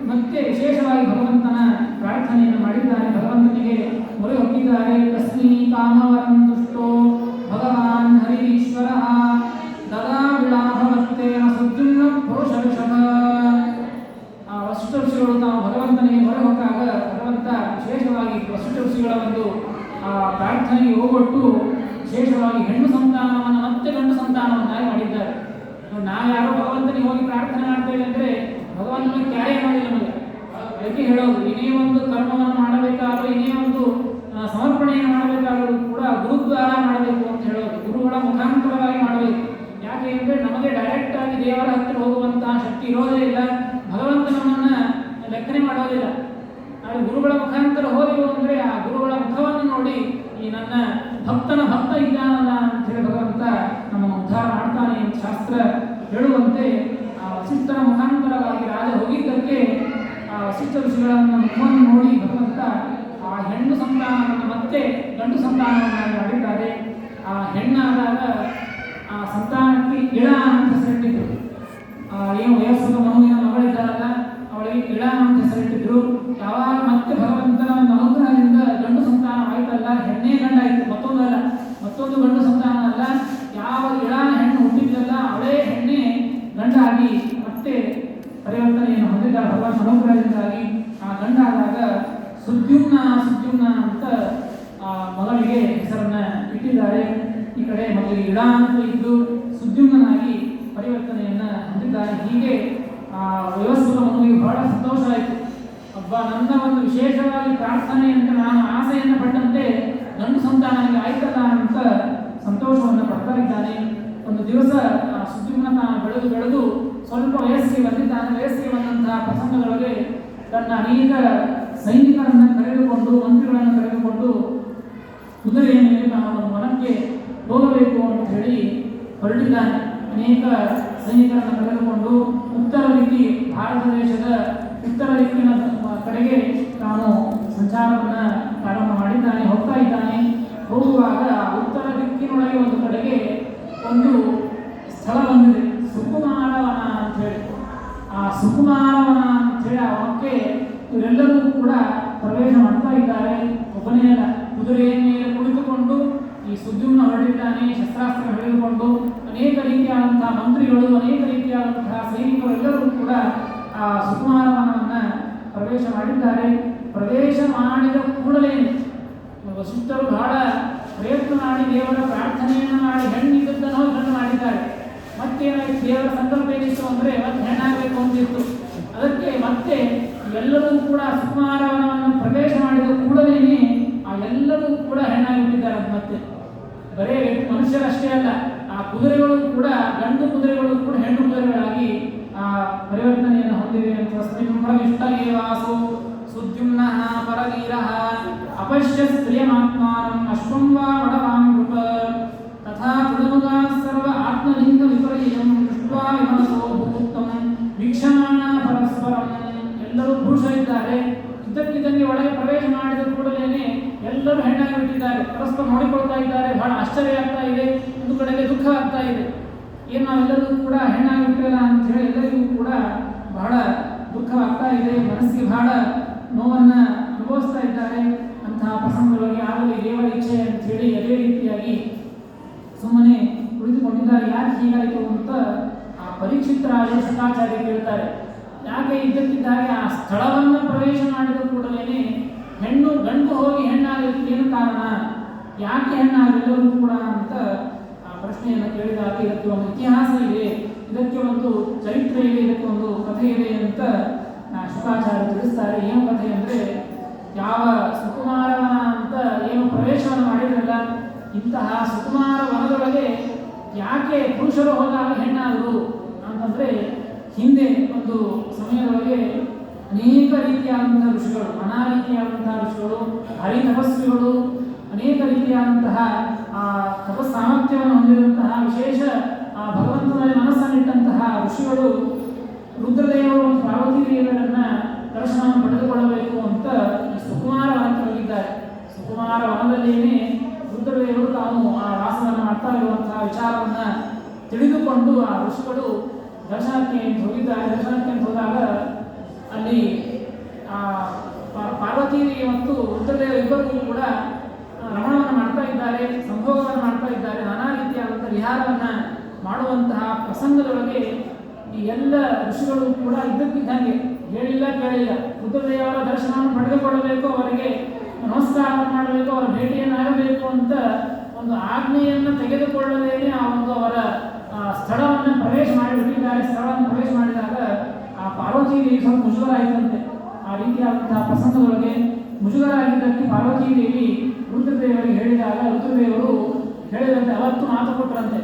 ಮತ್ತೆ ವಿಶೇಷವಾಗಿ ಭಗವಂತನ ಪ್ರಾರ್ಥನೆಯನ್ನು ಮಾಡಿದ್ದಾರೆ. ಭಗವಂತನಿಗೆ ಮೊರೆ ಹೊಕ್ಕಿದ್ದಾರೆ. ತಸ್ಮೈ ಕಾಮವರಂ ತುಷ್ಟೋ ಭಗವಾನ್ ಹರೀಶ್ವರ ದದಾ ವಿಳಾಭವತ್ತೇನ ಸದ್ಯುಮ್ನ ಪುರುಷ ಋಷಭ. ಆ ವಸಿಷ್ಠ ಋಷಿಗಳು ತಾವು ಭಗವಂತನಿಗೆ ಮೊರೆ ಹೊಕ್ಕಾಗ ಭಗವಂತ ವಿಶೇಷವಾಗಿ ವಸಿಷ್ಠ ಋಷಿಗಳ ಒಂದು ಆ ಪ್ರಾರ್ಥನೆಗೆ ಹೋಗೊಟ್ಟು ವಿಶೇಷವಾಗಿ ಹೆಣ್ಣು ಸಂತಾನವನ್ನು ಮತ್ತೆ ಗಂಡು ಸಂತಾನವನ್ನಾಗಿ ಮಾಡಿದ್ದಾರೆ. ನಾವು ಯಾರೋ ಭಗವಂತನಿಗೆ ಹೋಗಿ ಪ್ರಾರ್ಥನೆ ಮಾಡ್ತೇವೆ ಅಂದರೆ ಭಗವಂತನಿಗೆ ಕ್ಯಾರೆ ಮಾಡಿಲ್ಲ ನಮಗೆ. ಅದಕ್ಕೆ ಹೇಳೋದು, ಏನೇ ಒಂದು ಕರ್ಮವನ್ನು ಮಾಡಬೇಕಾದ್ರೂ, ಏನೇ ಒಂದು ಸಮರ್ಪಣೆಯನ್ನು ಮಾಡಬೇಕಾದರೂ ಕೂಡ ಗುರುದ್ವಾರ ಮಾಡಬೇಕು ಅಂತ ಹೇಳೋದು. ಗುರುಗಳ ಮುಖಾಂತರವಾಗಿ ಮಾಡಬೇಕು. ಯಾಕೆ ಅಂದರೆ ನಮಗೆ ಡೈರೆಕ್ಟ್ ಆಗಿ ದೇವರ ಹತ್ತಿರ ಹೋಗುವಂತಹ ಶಕ್ತಿ ಇರೋದೇ ಇಲ್ಲ. ಭಗವಂತ ನಮ್ಮನ್ನು ಲೆಕ್ಕನೆ ಮಾಡೋದಿಲ್ಲ. ಆದರೆ ಗುರುಗಳ ಮುಖಾಂತರ ಹೋದೆವು ಅಂದರೆ ಆ ಗುರುಗಳ ಮುಖವನ್ನು ನೋಡಿ ಈ ನನ್ನ ಭಕ್ತನ ಭಕ್ತ ಇದ್ದಾನಲ್ಲ ಅಂತ ಹೇಳಿ ಭಗವಂತ ನಮ್ಮ ಉದ್ಧಾರ ಮಾಡ್ತಾನೆ ಅಂತ ಶಾಸ್ತ್ರ ಹೇಳುವಂತೆ ಆ ವಸಿಷ್ಠರ ಮುಖಾಂತರವಾಗಿ ರಾಜ ಹೋಗಿದ್ದಕ್ಕೆ ಆ ವಸಿಷ್ಠ ಋಷಿಗಳನ್ನು ಮುಖವನ್ನು ನೋಡಿ ಭಗವಂತ ಆ ಹೆಣ್ಣು ಸಂತಾನವನ್ನು ಮತ್ತೆ ಗಂಡು ಸಂತಾನವನ್ನಾಗಿ ಮಾಡಿದ್ದಾರೆ. ಆ ಹೆಣ್ಣಾದಾಗ ಆ ಸಂತಾನಕ್ಕೆ ಇಳ ಅಂತ ಹೆಸರಿಟ್ಟಿದ್ರು. ಏನು ವಯಸ್ಸದ ಮನುವಿನ ಮಗಳಿದ್ದಾರಲ್ಲ ಅವಳಿಗೆ ಇಳ ಅಂತ ಹೆಸರಿಟ್ಟಿದ್ರು. ಯಾವಾಗ ಮತ್ತೆ ಭಗವಂತನ ಅನುಗ್ರಹದಿಂದ ಗಂಡು ಸಂತಾನ ಆಯ್ತಲ್ಲ, ಹೆಣ್ಣೇ ಗಂಡಾಯ್ತು, ಮತ್ತೊಂದಲ್ಲ, ಮತ್ತೊಂದು ಗಂಡು ಸಂತಾನ ಅಲ್ಲ. ಯಾವ ಇಳ ಹೆಣ್ಣು ಹುಟ್ಟಿದ್ಲಲ್ಲ ಅವಳೇ ಹೆಣ್ಣೆ ಗಂಡಾಗಿ ಮತ್ತೆ ಪರಿವರ್ತನೆಯನ್ನು ಹೊಂದಿದ್ದ ಭಗವಂತ ಅನುಗ್ರಹದಿಂದಾಗಿ ಆ ಗಂಡಾದಾಗ ಸುದ್ಯುಮ್ನ ಅಂತ ಆ ಮಗಳಿಗೆ ಹೆಸರನ್ನ ಇಟ್ಟಿದ್ದಾರೆ. ಈ ಕಡೆ ಮಗಳಿಗೆ ಇಳ ಅಂತ ಇದ್ದು ಸುದ್ಯುಮ್ನಾಗಿ ಪರಿವರ್ತನೆಯನ್ನ ಹೊಂದಿದ್ದಾರೆ. ಹೀಗೆ ಆ ವ್ಯವಸ್ಥಿತ ಮಗುವಿಗೆ ಬಹಳ ಸಂತೋಷ ಆಯಿತು. ನನ್ನ ಒಂದು ವಿಶೇಷವಾಗಿ ಪ್ರಾರ್ಥನೆಯಂತೆ ನಾನು ಆಸೆಯನ್ನು ಪಟ್ಟಂತೆ ಗಂಡು ಸಂತಾನ ನನಗೆ ಆಯ್ತಲ್ಲ ಅಂತ ಸಂತೋಷವನ್ನು ಪಡ್ತಾ ಇದ್ದಾನೆ. ಒಂದು ದಿವಸ ಸುದ್ಯುಮ್ನ ಬೆಳೆದು ಸ್ವಲ್ಪ ವಯಸ್ಸಿಗೆ ಬಂದಿದ್ದಾನೆ. ವಯಸ್ಸಿಗೆ ಬಂದಂತಹ ಪ್ರಸಂಗದೊಳಗೆ ತನ್ನ ಅನೇಕ ಸೈನಿಕರನ್ನು ಕರೆದುಕೊಂಡು, ಮಂತ್ರಿಗಳನ್ನು ಕರೆದುಕೊಂಡು ಕುದುರೆಯ ಮೇಲೆ ನಾವು ಒಂದು ವನಕ್ಕೆ ಹೋಗಬೇಕು ಅಂತ ಹೇಳಿ ಹೊರಟಿದ್ದಾನೆ. ಅನೇಕ ಸೈನಿಕರನ್ನು ಕರೆದುಕೊಂಡು ಉತ್ತರ ದಿಕ್ಕಿ, ಭಾರತ ದೇಶದ ಉತ್ತರ ದಿಕ್ಕಿನ ಕಡೆಗೆ ತಾನು ಸಂಚಾರವನ್ನು ಪ್ರಾರಂಭ ಮಾಡಿದ್ದಾನೆ. ಹೋಗ್ತಾ ಇದ್ದಾನೆ. ಹೋಗುವಾಗ ಉತ್ತರ ದಿಕ್ಕಿನೊಳಗೆ ಒಂದು ಕಡೆಗೆ ಒಂದು ಸ್ಥಳ ಬಂದಿದೆ, ಸುಕುಮಾರವನ ಅಂತ ಹೇಳಿ. ಆ ಸುಕುಮಾರವನ ಅಂತ ಹೇಳಿ ಆ ವನಕ್ಕೆ ಇವರೆಲ್ಲರೂ ಕೂಡ ಪ್ರವೇಶ ಮಾಡ್ತಾ ಇದ್ದಾರೆ. ಒಬ್ಬನೇ ಅಲ್ಲ, ಕುದುರೆಯ ಮೇಲೆ ಕುಳಿತುಕೊಂಡು ಈ ಸುದ್ಯುಮ್ನ ಹೊರಟಿದ್ದಾನೆ, ಶಸ್ತ್ರಾಸ್ತ್ರ ಹಿಡಿದುಕೊಂಡು. ಅನೇಕ ರೀತಿಯಾದಂತಹ ಮಂತ್ರಿಗಳು, ಅನೇಕ ರೀತಿಯಾದಂತಹ ಸೈನಿಕರು ಎಲ್ಲರೂ ಕೂಡ ಆ ಸುಕುಮಾರವನವನ್ನು ಪ್ರವೇಶ ಮಾಡಿದ್ದಾರೆ. ಪ್ರವೇಶ ಮಾಡಿದ ಕೂಡಲೇ ವಸಿಷ್ಠರು ಬಹಳ ಪ್ರಯತ್ನ ಮಾಡಿ ದೇವರ ಪ್ರಾರ್ಥನೆಯನ್ನು ಮಾಡಿ ಹೆಣ್ಣಿದ್ದನ್ನು ಗಂಡು ಮಾಡಿದ್ದಾರೆ. ಮತ್ತೇನಾಯ್ತು, ದೇವರ ಸಂಕಲ್ಪ ಏನಿತ್ತು ಅಂದರೆ ಮತ್ತೆ ಹೆಣ್ಣಾಗಬೇಕು ಅಂತಿತ್ತು. ಅದಕ್ಕೆ ಮತ್ತೆ ಎಲ್ಲರೂ ಕೂಡ ಸುಕುಮಾರವನವನ್ನು ಪ್ರವೇಶ ಮಾಡಿದ ಕೂಡಲೇ ಆ ಎಲ್ಲರೂ ಕೂಡ ಹೆಣ್ಣಾಗಿ ಬಿಟ್ಟಿದ್ದಾರೆ. ಮತ್ತೆ ಬರೇ ಮನುಷ್ಯರಷ್ಟೇ ಅಲ್ಲ, ಆ ಕುದುರೆಗಳು ಕೂಡ, ಗಂಡು ಕುದುರೆಗಳು ಕೂಡ ಹೆಣ್ಣು ಕುದುರೆಗಳಾಗಿ ಆ ಪರಿವರ್ತನೆಯನ್ನು ಹೊಂದಿವೆ ಅಂತ. ವಾಸು ಸುದ್ಯುಮ್ನ ಪರವೀರ ಅಪಶ್ಯ ಸ್ತ್ರಿಯಮಾತ್ಮಾನಂ ಅಶ್ವಂ ವಾ ವಡವಾಂ ನೃಪ ತಥಾ ತೃಣಮುಗಾ ಸರ್ವ ಆತ್ಮಲಿಂಗ ವಿಪರ್ಯಯಂ ದೃಷ್ಟ್ವಾ ವಿಮನಸೋ ಭೂತಂ ವೀಕ್ಷಮಾಣ ಪರಸ್ಪರಂ. ಎಲ್ಲರೂ ಪುರುಷರಿದ್ದಾರೆ. ಇದ್ದಕ್ಕಿದ್ದಂಗೆ ಒಳಗೆ ಪ್ರವೇಶ ಮಾಡಿದ ಕೂಡಲೇ ಎಲ್ಲರೂ ಹೆಣ್ಣಾಗಿ ಬಿಟ್ಟಿದ್ದಾರೆ. ಪರಸ್ಪರ ನೋಡಿಕೊಳ್ತಾ ಇದ್ದಾರೆ. ಬಹಳ ಆಶ್ಚರ್ಯ ಆಗ್ತಾ ಇದೆ, ಒಂದು ಕಡೆಗೆ ದುಃಖ ಆಗ್ತಾ ಇದೆ. ಏನು ನಾವೆಲ್ಲರೂ ಕೂಡ ಹೆಣ್ಣಾಗಿ ಬಿಟ್ಟಿಲ್ಲ ಅಂತ ಹೇಳಿ ಎಲ್ಲರಿಗೂ ಕೂಡ ಬಹಳ ದುಃಖವಾಗ್ತಾ ಇದೆ. ಮನಸ್ಸಿಗೆ ಬಹಳ ನೋವನ್ನು ಅನುಭವಿಸ್ತಾ ಇದ್ದಾರೆ. ಅಂತಹ ಪ್ರಸಂಗದೊಳಗೆ ಆಗಲಿ ದೇವರ ಇಚ್ಛೆ ಅಂತ ಹೇಳಿ ಅದೇ ರೀತಿಯಾಗಿ ಸುಮ್ಮನೆ ಕುಳಿತುಕೊಂಡಿದ್ದಾರೆ. ಯಾಕೆ ಹೀಗಾಯಿತು ಅಂತ ಆ ಪರೀಕ್ಷಿತರಾದ ಶುಕಾಚಾರ್ಯ ಕೇಳ್ತಾರೆ. ಯಾಕೆ ಇದ್ದಕ್ಕಿದ್ದಾಗೆ ಆ ಸ್ಥಳವನ್ನು ಪ್ರವೇಶ ಮಾಡಿದ ಕೂಡಲೇ ಹೆಣ್ಣು ಗಂಡು ಹೋಗಿ ಹೆಣ್ಣಾಗಲಿಕ್ಕೆ ಏನು ಕಾರಣ, ಯಾಕೆ ಹೆಣ್ಣಾಗಲಿಲ್ಲರೂ ಕೂಡ ಅಂತ ಆ ಪ್ರಶ್ನೆಯನ್ನು ಕೇಳಿದಾಗ ಇದಕ್ಕೆ ಒಂದು ಇತಿಹಾಸ ಇದೆ, ಇದಕ್ಕೆ ಒಂದು ಚರಿತ್ರೆ ಇದೆ, ಇದಕ್ಕೆ ಒಂದು ಕಥೆ ಇದೆ ಅಂತ ಶುಕಾಚಾರ್ಯ ತಿಳಿಸ್ತಾರೆ. ಏನು ಕಥೆ ಅಂದರೆ, ಯಾವ ಸುಕುಮಾರವನ ಅಂತ ಏನು ಪ್ರವೇಶವನ್ನು ಮಾಡಿದ್ರಲ್ಲ, ಇಂತಹ ಸುಕುಮಾರ ವನದೊಳಗೆ ಯಾಕೆ ಪುರುಷರು ಹೋದಾಗ ಹೆಣ್ಣಾದರು ಅಂತಂದರೆ, ಹಿಂದೆ ಒಂದು ಸಮಯದೊಳಗೆ ಅನೇಕ ರೀತಿಯಾದಂತಹ ಋಷಿಗಳು, ನಾನಾ ರೀತಿಯಾದಂತಹ ಋಷಿಗಳು, ಹರಿ ತಪಸ್ವಿಗಳು, ಅನೇಕ ರೀತಿಯಾದಂತಹ ತಪಸ್ಸಾಮರ್ಥ್ಯವನ್ನು ಹೊಂದಿರುವಂತಹ ವಿಶೇಷ ಭಗವಂತನಲ್ಲಿ ಮನಸ್ಸನ್ನಿಟ್ಟಂತಹ ಋಷಿಗಳು ರುದ್ರದೇವರು ಮತ್ತು ಪಾರ್ವತಿ ದೇವರನ್ನ ದರ್ಶನವನ್ನು ಪಡೆದುಕೊಳ್ಳಬೇಕು ಅಂತ ಈ ಸುಕುಮಾರ ವನಕ್ಕೆ ಹೋಗಿದ್ದಾರೆ. ಸುಕುಮಾರ ವನದಲ್ಲಿಯೇ ರುದ್ರದೇವರು ತಾನು ಆ ವಾಸವನ್ನು ಮಾಡ್ತಾ ಇರುವಂತಹ ವಿಚಾರವನ್ನು ತಿಳಿದುಕೊಂಡು ಆ ಋಷಿಗಳು ದರ್ಶನಕ್ಕೆ ಹೋಗಿದ್ದಾರೆ. ದರ್ಶನಕ್ಕೆ ಹೋದಾಗ ಅಲ್ಲಿ ಪಾರ್ವತಿ ಮತ್ತು ರುದ್ರದೇವ ಇಬ್ಬರಿಗೂ ಕೂಡ ರಮಣವನ್ನು ಮಾಡ್ತಾ ಇದ್ದಾರೆ, ಸಂಭೋಗವನ್ನು ಮಾಡ್ತಾ ಇದ್ದಾರೆ. ನಾನಾ ರೀತಿಯಾದಂಥ ವಿಹಾರವನ್ನು ಮಾಡುವಂತಹ ಪ್ರಸಂಗದೊಳಗೆ ಈ ಎಲ್ಲ ಋಷಿಗಳು ಕೂಡ ಇದ್ದಕ್ಕಿದ್ದಂಗೆ ಹೇಳಿಲ್ಲ ಕೇಳಿಲ್ಲ, ರುದ್ರದೇವರ ದರ್ಶನವನ್ನು ಪಡೆದುಕೊಳ್ಳಬೇಕು, ಅವರಿಗೆ ನಮಸ್ಕಾರ ಮಾಡಬೇಕು, ಅವರ ಭೇಟಿಯನ್ನಾಗಬೇಕು ಅಂತ ಒಂದು ಆಜ್ಞೆಯನ್ನು ತೆಗೆದುಕೊಳ್ಳದೇನೆ ಆ ಒಂದು ಅವರ ಸ್ಥಳವನ್ನು ಪ್ರವೇಶ ಮಾಡಿಬಿಟ್ಟಿದ್ದಾರೆ. ಸ್ಥಳವನ್ನು ಪ್ರವೇಶ ಮಾಡಿದಾಗ ಆ ಪಾರ್ವತಿ ದೇವಿ ಸ್ವಲ್ಪ ಮುಜುಗರ ಆಯಿತಂತೆ. ಆ ರೀತಿಯಾದಂತಹ ಪ್ರಸಂಗದೊಳಗೆ ಮುಜುಗರ ಆಗಿದ್ದಕ್ಕೆ ಪಾರ್ವತಿ ದೇವಿ ರುದ್ರದೇವರಿಗೆ ಹೇಳಿದಾಗ ರುದ್ರದೇವರು ಹೇಳಿದಂತೆ ಅವತ್ತು ಮಾತು ಕೊಟ್ಟರಂತೆ,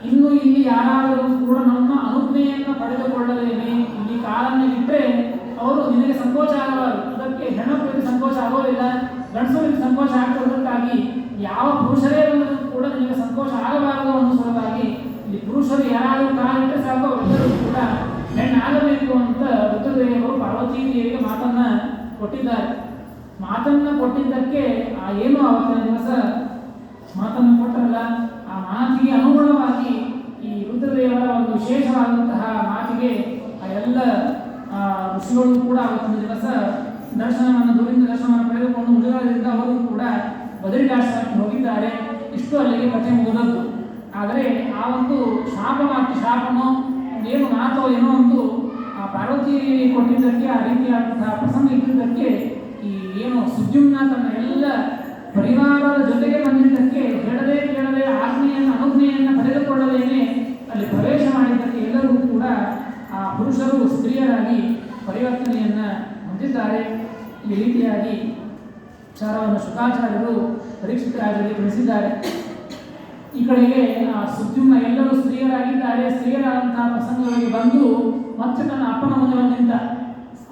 ಇನ್ನು ಇಲ್ಲಿ ಯಾರಾದರೂ ಕೂಡ ನಮ್ಮ ಅನುಜ್ಞೆಯನ್ನು ಪಡೆದುಕೊಳ್ಳದೇನೆ ಇಲ್ಲಿ ಕಾಲನ್ನು ಇಟ್ಟರೆ ಅವರು ನಿನಗೆ ಸಂಕೋಚ ಆಗಬಾರದು. ಅದಕ್ಕೆ ಹೆಣ್ಣುಗಳಿಗೆ ಸಂಕೋಚ ಆಗೋದಿಲ್ಲ, ಗಂಡಸರಿಗೆ ಸಂಕೋಚ ಆಗ್ತಿರೋದಕ್ಕಾಗಿ ಯಾವ ಪುರುಷರೇ ಬಂದರೂ ಕೂಡ ನಿನಗೆ ಸಂಕೋಚ ಆಗಬಾರದು ಅನ್ನೋ ಸಲುವಾಗಿ ಇಲ್ಲಿ ಪುರುಷರು ಯಾರಾದರೂ ಕಾಲಿಟ್ಟರೆ ಸಾಕು ಎಲ್ಲರೂ ಕೂಡ ಹೆಣ್ಣಾಗಬೇಕು ಅಂತ ರುದ್ರದೇವರು ಪಾರ್ವತಿ ದೇವಿಗೆ ಮಾತನ್ನು ಕೊಟ್ಟಿದ್ದಾರೆ. ಮಾತನ್ನು ಕೊಟ್ಟಿದ್ದಕ್ಕೆ ಏನು ಅವತ್ತಿನ ದಿವಸ ಮಾತನ್ನು ಕೊಟ್ಟರಲ್ಲ, ಆ ಮಾತಿಗೆ ಅನುಗುಣವಾಗಿ ಈ ರುದ್ರದೇವರ ಒಂದು ವಿಶೇಷವಾದಂತಹ ಮಾತಿಗೆ ಆ ಎಲ್ಲ ಋಷಿಗಳು ಕೂಡ ಅವತ್ತಿನ ದಿವಸ ದರ್ಶನವನ್ನು ದೂರಿಂದ ದರ್ಶನವನ್ನು ಪಡೆದುಕೊಂಡು ಮುಜುಗರದಿಂದ ಅವರು ಕೂಡ ಬದರಿಕಾಶ್ರಮಕ್ಕೆ ಹೋಗಿದ್ದಾರೆ. ಇಷ್ಟು ಅಲ್ಲಿಗೆ ಕಥೆ ಮುಗಿದದ್ದು. ಆದರೆ ಆ ಒಂದು ಶಾಪನೋ ಏನು ಮಾತೋ ಏನೋ ಒಂದು ಆ ಪಾರ್ವತಿ ಕೊಟ್ಟಿದ್ದಕ್ಕೆ, ಆ ರೀತಿಯಾದಂತಹ ಪ್ರಸಂಗ ಇದ್ದಿದ್ದಕ್ಕೆ ಈ ಏನು ಸುದ್ಯುಮ್ನ ತನ್ನ ಎಲ್ಲ ಪರಿವಾರದ ಜೊತೆಗೆ ಬಂದಿದ್ದಕ್ಕೆ ಹೇಳದೆ ಕೇಳದೆ ಅನುಜ್ಞೆಯನ್ನು ಪಡೆದುಕೊಳ್ಳದೇನೆ ಅಲ್ಲಿ ಪ್ರವೇಶ ಮಾಡಿದ್ದಕ್ಕೆ ಎಲ್ಲರೂ ಕೂಡ ಆ ಪುರುಷರು ಸ್ತ್ರೀಯರಾಗಿ ಪರಿವರ್ತನೆಯನ್ನು ಹೊಂದಿದ್ದಾರೆ. ಈ ರೀತಿಯಾಗಿ ವಿಚಾರವನ್ನು ಶುಕಾಚಾರ್ಯರು ಪರೀಕ್ಷಿತ ರಾಜರಿಗೆ ತಿಳಿಸಿದ್ದಾರೆ. ಈ ಕಡೆಗೆ ಸುದ್ಯುಮ್ನ ಎಲ್ಲರೂ ಸ್ತ್ರೀಯರಾಗಿದ್ದಾರೆ. ಸ್ತ್ರೀಯರಾದಂತಹ ಪ್ರಸಂಗಗಳಿಗೆ ಬಂದು ಮತ್ತೆ ನನ್ನ ಅಪ್ಪನ ಮುಂದೆ ಬಂದಿದ್ದ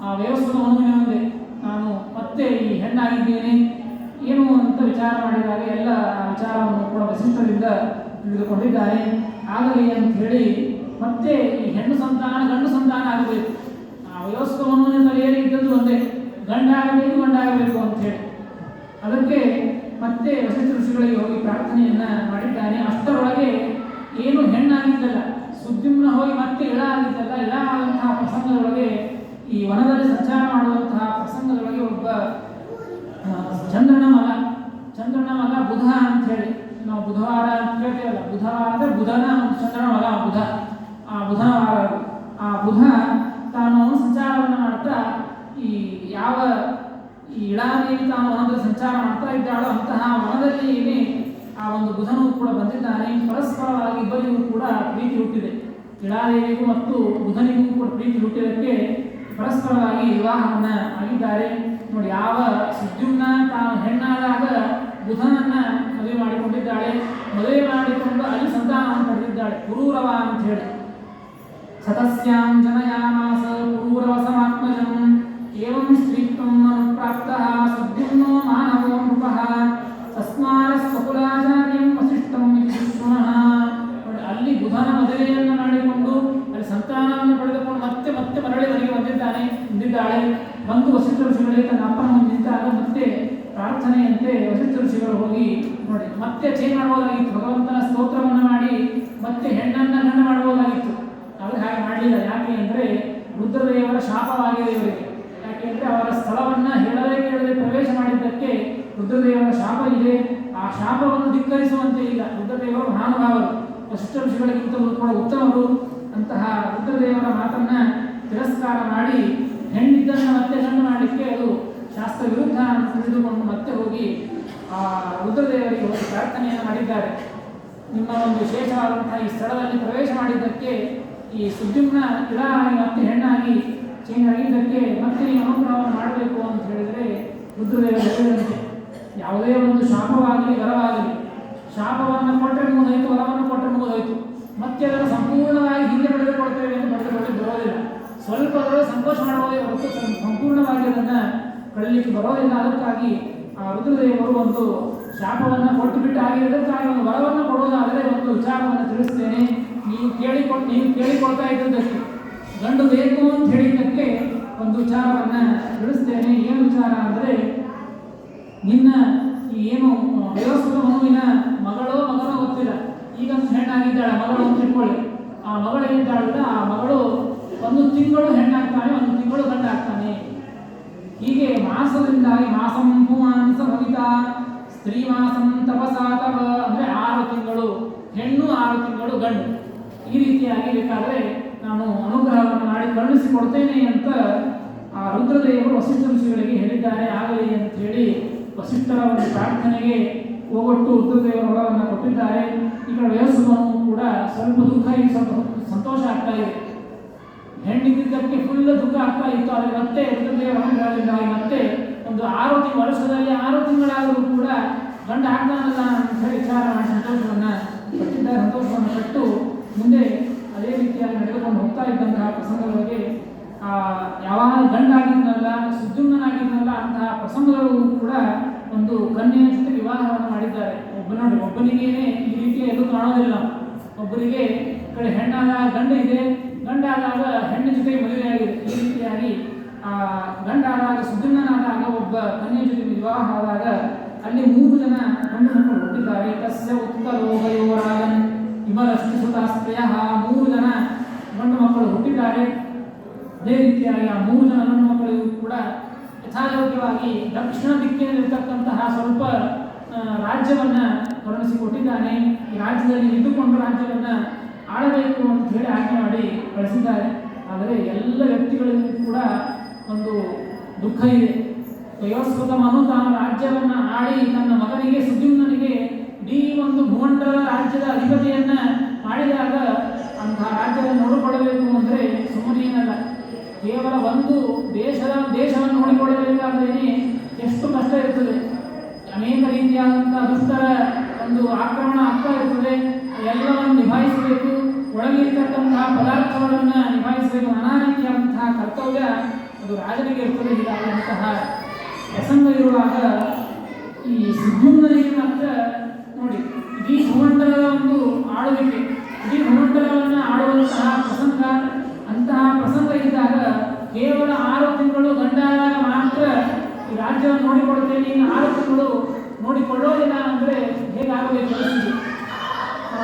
ಆ ವ್ಯವಸ್ಥೆಯ ಮುಂದೆ ಮುಂದೆ ನಾನು ಮತ್ತೆ ಈ ಹೆಣ್ಣಾಗಿದ್ದೇನೆ ಏನು ಅಂತ ವಿಚಾರ ಮಾಡಿದಾಗ ಎಲ್ಲ ವಿಚಾರವನ್ನು ಕೂಡ ವಸಿಷ್ಠರಿಂದ ತಿಳಿದುಕೊಂಡಿದ್ದಾರೆ. ಆಗಲಿ ಅಂತ ಹೇಳಿ ಮತ್ತೆ ಈ ಹೆಣ್ಣು ಸಂತಾನ ಗಂಡು ಸಂತಾನ ಆಗಬೇಕು, ಆ ವ್ಯವಸ್ಥೆಯನ್ನು ತಲೆಯಲ್ಲಿ ಇದ್ದದ್ದು ಒಂದೇ, ಗಂಡಾಗಬೇಕು ಅಂತ ಹೇಳಿ ಅದಕ್ಕೆ ಮತ್ತೆ ವಸಿಷ್ಠ ಋಷಿಗಳಿಗೆ ಹೋಗಿ ಪ್ರಾರ್ಥನೆಯನ್ನ ಮಾಡಿದ್ದಾನೆ. ಅಷ್ಟರೊಳಗೆ ಏನು ಹೆಣ್ಣಾಗಿದ್ದಲ್ಲ, ಸುದ್ಯುಮ್ನ ಹೋಗಿ ಮತ್ತೆ ಇಳ ಆಗಿದ್ದಲ್ಲ, ಇಳ ಆದಂತಹ ಪ್ರಸಂಗದೊಳಗೆ ಈ ವನದಲ್ಲಿ ಸಂಚಾರ ಮಾಡುವಂತಹ ಪ್ರಸಂಗದೊಳಗೆ ಒಬ್ಬ ಚಂದ್ರನ ಮಗ ಬುಧ ಅಂತ ಹೇಳಿ ನಾವು ಬುಧವಾರ ಅಂತ ಹೇಳ್ತೇವಲ್ಲ, ಬುಧವಾರ ಅಂದರೆ ಬುಧನ ಚಂದ್ರನ ಮಗ ಬುಧ, ಆ ಬುಧವಾರ ಆ ಬುಧ ತಾನು ಸಂಚಾರವನ್ನು ಮಾಡ್ತಾ ಈ ಯಾವ ಈ ಇಳಾದೇವಿ ತಾನು ವನದಲ್ಲಿ ಸಂಚಾರ ಮಾಡ್ತಾ ಇದ್ದಾಳೋ ಅಂತಹ ವನದಲ್ಲಿ ಆ ಒಂದು ಬುಧನು ಕೂಡ ಬಂದಿದ್ದಾನೆ. ಪರಸ್ಪರವಾಗಿ ಇಬ್ಬರಿಗೂ ಕೂಡ ಪ್ರೀತಿ ಹುಟ್ಟಿದೆ. ಇಳಾದೇವಿಗೂ ಮತ್ತು ಬುಧನಿಗೂ ಕೂಡ ಪ್ರೀತಿ ಹುಟ್ಟಿದಕ್ಕೆ ಪರಸ್ಪರವಾಗಿ ವಿವಾಹವನ್ನ ಆಗಿದ್ದಾರೆ. ನೋಡಿ, ಯಾವ ಸುದ್ಯುಮ್ನ ತಾನು ಹೆಣ್ಣಾದಾಗ ಬುಧನನ್ನ ಮದುವೆ ಮಾಡಿಕೊಂಡಿದ್ದಾಳೆ. ಮದುವೆ ಮಾಡಿಕೊಂಡು ಅಲ್ಲಿ ಸಂತಾನವನ್ನು ಪಡೆದಿದ್ದಾಳೆ, ಪುರೂರವ ಅಂತ ಹೇಳಿ. ಸತಸ್ಯಾಂ ಜನಯಾಮಾಸ ಪುರೂರವ ಸಮಾತ್ಮಜಂ ಏವಂ ಸ್ತ್ರೀತ್ವಂ ಅನುಪ್ರಾಪ್ತಃ ಸುದ್ಯುಮ್ನೋ ಮಾನವೋ ನೃಪಃ ತಸ್ಮಾರ ಸ್ವಕುಲಾಚಾರ್ಯಂ ವಸಿಷ್ಠಂ ಇತಿ ಶೃಣಃ. ಅಲ್ಲಿ ಬುಧನ ಮದುವೆಯನ್ನು ಮಾಡಿಕೊಂಡು ಅಲ್ಲಿ ಸಂತಾನವನ್ನು ಪಡೆದುಕೊಂಡು ಮತ್ತೆ ಮತ್ತೆ ಮರಳಿ ಮನೆಗೆ ಬಂದಿದ್ದಾಳೆ. ಬಂದು ವಸಿಷ್ಠ ಋಷಿಗಳಿಗೆ ತನ್ನ ಅಪ್ಪನ ಮುಂದೆ ನಿಂತಾಗ ಮತ್ತೆ ಪ್ರಾರ್ಥನೆಯಂತೆ ವಸಿಷ್ಠ ಋಷಿಗಳು ಹೋಗಿ ನೋಡಿ ಮತ್ತೆ ಚೇಂಜ್ ಮಾಡಬಹುದಾಗಿತ್ತು, ಭಗವಂತನ ಸ್ತೋತ್ರವನ್ನು ಮಾಡಿ ಮತ್ತೆ ಹೆಣ್ಣನ್ನ ಗಂಡು ಮಾಡಬಹುದಾಗಿತ್ತು. ಆದರೆ ಹಾಗೆ ಮಾಡಲಿಲ್ಲ. ಯಾಕೆ ಅಂದರೆ ರುದ್ರದೇವರ ಶಾಪವಾಗಿದೆ ಇವರಿಗೆ. ಯಾಕೆ ಅಂದರೆ ಅವರ ಸ್ಥಳವನ್ನು ಹೇಳದೆ ಕೇಳದೆ ಪ್ರವೇಶ ಮಾಡಿದ್ದಕ್ಕೆ ರುದ್ರದೇವರ ಶಾಪ ಇದೆ. ಆ ಶಾಪವನ್ನು ಧಿಕ್ಕರಿಸುವಂತೆ ಇಲ್ಲ. ರುದ್ರದೇವರು ಮಹಾನುಭಾವರು, ವಸಿಷ್ಠ ಋಷಿಗಳಿಗಿಂತ ಕೂಡ ಉತ್ತಮರು. ಅಂತಹ ರುದ್ರದೇವರ ಮಾತನ್ನ ತಿರಸ್ಕಾರ ಮಾಡಿ ಹೆಣ್ಣಿದ್ದನ್ನು ಮತ್ತೆ ಗಂಡು ಮಾಡಲಿಕ್ಕೆ ಅದು ಶಾಸ್ತ್ರ ವಿರುದ್ಧ ಅಂತ ತಿಳಿದುಕೊಂಡು ಮತ್ತೆ ಹೋಗಿ ಆ ರುದ್ರದೇವರಿಗೆ ಹೋಗಿ ಪ್ರಾರ್ಥನೆಯನ್ನು ಮಾಡಿದ್ದಾರೆ. ನಿಮ್ಮ ಒಂದು ವಿಶೇಷವಾದಂತಹ ಈ ಸ್ಥಳದಲ್ಲಿ ಪ್ರವೇಶ ಮಾಡಿದ್ದಕ್ಕೆ ಈ ಸುದ್ಯುಮ್ನ ಇಳ ಆಗಿ ಮತ್ತೆ ಹೆಣ್ಣಾಗಿ ಚೇಂಜ್ ಆಗಿದ್ದಕ್ಕೆ ಮತ್ತೆ ನೀವು ಅನುಗ್ರಹವನ್ನು ಮಾಡಬೇಕು ಅಂತ ಹೇಳಿದರೆ ರುದ್ರದೇವರು ಹೇಳಿದಂತೆ ಯಾವುದೇ ಒಂದು ಶಾಪವಾಗಲಿ ವರವಾಗಲಿ, ಶಾಪವನ್ನು ಕೊಟ್ಟರೆ ಮುಗಿದೋಯ್ತು, ವರವನ್ನು ಕೊಟ್ಟರೆ ಮುಗಿದೋಯ್ತು, ಮತ್ತೆ ಅದನ್ನು ಸಂಪೂರ್ಣವಾಗಿ ಹಿಂದೆ ಪಡೆದುಕೊಳ್ತೇವೆ ಎಂದು ಪಡೆದುಕೊಳ್ಳಿ ಬರೋದಿಲ್ಲ. ಸ್ವಲ್ಪ ಅದರಲ್ಲಿ ಸಂತೋಷ ಮಾಡಬಹುದೇ ಹೊರತು ಸಂಪೂರ್ಣವಾಗಿ ಅದನ್ನು ಕಳಲಿಕ್ಕೆ ಬರೋದಿಲ್ಲ. ಅದಕ್ಕಾಗಿ ಆ ರುದ್ರದೇವರು ಒಂದು ಶಾಪವನ್ನು ಕೊಟ್ಟು ಬಿಟ್ಟು ಆಗಿರೋದಕ್ಕಾಗಿ ಒಂದು ವರವನ್ನು ಕೊಡುವುದಾದರೆ ಒಂದು ವಿಚಾರವನ್ನು ತಿಳಿಸ್ತೇನೆ. ನೀವು ಕೇಳಿಕೊಳ್ತಾ ಇದ್ದದ್ದಕ್ಕೆ ಗಂಡು ಬೇಕು ಅಂತ ಹೇಳಿದ್ದಕ್ಕೆ ಒಂದು ವಿಚಾರವನ್ನು ತಿಳಿಸ್ತೇನೆ. ಏನು ವಿಚಾರ ಅಂದರೆ, ನಿನ್ನ ಏನು ವ್ಯವಸ್ಥಿತ ಮಗುವಿನ ಮಗಳೋ ಮಗನೋ ಗೊತ್ತಿಲ್ಲ, ಈಗ ಹೆಣ್ಣಾಗಿದ್ದಾಳೆ ಮಗಳು ಅಂತ ಇಟ್ಕೊಳ್ಳಿ. ಆ ಮಗಳು ಏನಿದ್ದಾಳಲ್ಲ, ಆ ಮಗಳು 1 ತಿಂಗಳು ಹೆಣ್ಣಾಗ್ತಾನೆ, 1 ತಿಂಗಳು ಗಂಡಾಗ್ತಾನೆ. ಹೀಗೆ ಮಾಸದಿಂದಾಗಿ ಮಾಸಂ ಪುಮಾಂಸ ಭವಿತ ಸ್ತ್ರೀ ಮಾಸಂ ತಪಸಾತವ ಅಂದರೆ 6 ತಿಂಗಳು ಹೆಣ್ಣು 6 ತಿಂಗಳು ಗಂಡು. ಈ ರೀತಿಯಾಗಿ ಬೇಕಾದರೆ ನಾನು ಅನುಗ್ರಹವನ್ನು ಮಾಡಿ ಕರುಣಿಸಿಕೊಡ್ತೇನೆ ಅಂತ ಆ ರುದ್ರದೇವರು ವಸಿಷ್ಠ ಋಷಿಗಳಿಗೆ ಹೇಳಿದ್ದಾರೆ. ಆಗಲಿ ಅಂತ ಹೇಳಿ ವಸಿಷ್ಠರ ಒಂದು ಪ್ರಾರ್ಥನೆಗೆ ಹೋಗೊಟ್ಟು ರುದ್ರದೇವರ ವರವನ್ನು ಕೊಟ್ಟಿದ್ದಾರೆ. ಈಗ ವಯಸ್ಸನ್ನು ಕೂಡ ಸ್ವಲ್ಪ ದುಃಖ, ಈಗ ಸ್ವಲ್ಪ ಸಂತೋಷ ಆಗ್ತಾ ಇದೆ. ಹೆಣ್ಣಿದ್ದಕ್ಕೆ ಫುಲ್ ದುಃಖ ಆಗ್ತಾ ಇತ್ತು. ಆದರೆ ಮತ್ತೆ ರುದ್ರದೇವರ ಅನುಗ್ರಹದಿಂದಾಗಿ ಮತ್ತೆ ಒಂದು 6 ವರ್ಷದಲ್ಲಿ 6 ತಿಂಗಳಾದರೂ ಕೂಡ ಗಂಡ ಆಗ್ತಾನಲ್ಲ ಅಂತ ಹೇಳಿ ವಿಚಾರ ಮಾಡಿ ಸಂತೋಷವನ್ನು ಪಟ್ಟಿದ್ದಾರೆ. ಸಂತೋಷವನ್ನು ಪಟ್ಟು ಮುಂದೆ ಅದೇ ರೀತಿಯಾಗಿ ನಡೆದುಕೊಂಡು ಹೋಗ್ತಾ ಇದ್ದಂತಹ ಪ್ರಸಂಗಗಳಿಗೆ ಯಾವಾಗ ಗಂಡಾಗಿದ್ದನಲ್ಲ, ಸುದ್ಯುಮ್ನಾಗಿದ್ದನಲ್ಲ ಅಂತಹ ಪ್ರಸಂಗಗಳು ಕೂಡ ಒಂದು ಕನ್ಯೆಯ ಜೊತೆ ವಿವಾಹವನ್ನು ಮಾಡಿದ್ದಾರೆ. ಒಬ್ಬನಿಗೇನೆ ಈ ರೀತಿಯ ಎದುರು ಕಾಣೋದಿಲ್ಲ. ಒಬ್ಬರಿಗೆ ಕಡೆ ಹೆಣ್ಣಾದಾಗ ಗಂಡು ಇದೆ, ಗಂಡಾದಾಗ ಹೆಣ್ಣು ಜೊತೆ ಮದುವೆಯಾಗಿದೆ. ಈ ರೀತಿಯಾಗಿ ಗಂಡಾದಾಗ ಸುದ್ಯುಮ್ನಾದಾಗ ಒಬ್ಬ ಕನ್ಯೆಯ ಜೊತೆ ವಿವಾಹ ಆದಾಗ ಅಲ್ಲಿ 3 ಜನ ಗಂಡು ಮಕ್ಕಳು ಹುಟ್ಟಿದ್ದಾರೆ. ತಸ್ಯ ಉತ್ಕಲೋಭಯೋರಾಗನ್ ಇಮರಷ್ಟು ಸುತಾಸ್ತ್ರಯ 3 ಜನ ಗಂಡು ಮಕ್ಕಳು ಹುಟ್ಟಿದ್ದಾರೆ. ಅದೇ ರೀತಿಯಾಗಿ ಆ 3 ಜನ ಗಂಡು ಮಕ್ಕಳಿಗೂ ಕೂಡ ಯಥಾಯೋಗ್ಯವಾಗಿ ದಕ್ಷಿಣ ದಿಕ್ಕಿನಲ್ಲಿರ್ತಕ್ಕಂತಹ ಸ್ವಲ್ಪ ರಾಜ್ಯವನ್ನು ಕರುಣಿಸಿಕೊಟ್ಟಿದ್ದಾನೆ. ಈ ರಾಜ್ಯದಲ್ಲಿ ಇದ್ದುಕೊಂಡು ರಾಜ್ಯವನ್ನು ಆಳಬೇಕು ಅಂತ ಹೇಳಿ ಆಜ್ಞೆ ಮಾಡಿ ಕಳಿಸಿದ್ದಾರೆ. ಆದರೆ ಎಲ್ಲ ವ್ಯಕ್ತಿಗಳಿಗೂ ಕೂಡ ಒಂದು ದುಃಖ ಇದೆ. ವಯೋಸ್ಕೃತ ಮನು ತಾನು ರಾಜ್ಯವನ್ನು ಆಳಿ ತನ್ನ ಮಗನಿಗೆ ಸುದ್ಯುಮ್ನನಿಗೆ ಇಡೀ ಒಂದು ಭೂಮಂಡಲದ ರಾಜ್ಯದ ಅಧಿಪತಿಯನ್ನ ಮಾಡಿದಾಗ ಅಂತಹ ರಾಜ್ಯವನ್ನು ನೋಡಿಕೊಳ್ಳಬೇಕು ಅಂದರೆ ಸುಮ್ಮನೇನಲ್ಲ. ಕೇವಲ ಒಂದು ದೇಶವನ್ನು ನೋಡಿಕೊಳ್ಳಬೇಕಾದ್ರೇನೆ ದುಷ್ಟರ ಒಂದು ಆಕ್ರಮಣ ಆಗ್ತಾ ಇರ್ತದೆ, ಎಲ್ಲವನ್ನು ನಿಭಾಯಿಸಬೇಕು, ಒಳಗೆ ಇರ್ತಕ್ಕಂತಹ ಪದಾರ್ಥಗಳನ್ನು ನಿಭಾಯಿಸಬೇಕು, ನಾನಾ ರೀತಿಯಾದಂತಹ ಕರ್ತವ್ಯ ಅದು ರಾಜನಿಗೆ ಇರ್ತದೆ. ಹೀಗಾದಂತಹ ಪ್ರಸಂಗ ಇರುವಾಗ ಈ ಸುದ್ಯುಮ್ನನಿಗೆ ಮಾತ್ರ ನೋಡಿ ಇಡೀ ಭೂಮಂಡಲದ ಒಂದು ಆಳುವಿಕೆ, ಇಡೀ ಭೂಮಂಡಲವನ್ನು ಆಳುವಂತಹ ಪ್ರಸಂಗ, ಅಂತಹ ಪ್ರಸಂಗ ಇದ್ದಾಗ ಕೇವಲ 6 ತಿಂಗಳು ಗಂಡಾದಾಗ ಮಾತ್ರ ಈ ರಾಜ್ಯವನ್ನು ನೋಡಿಕೊಳ್ಳುತ್ತೇನೆ, ಇನ್ನು 6 ತಿಂಗಳು ನೋಡಿಕೊಳ್ಳೋದಿಲ್ಲ ಅಂದರೆ ಹೇಗಾಗಬೇಕು ಪರಿಸ್ಥಿತಿ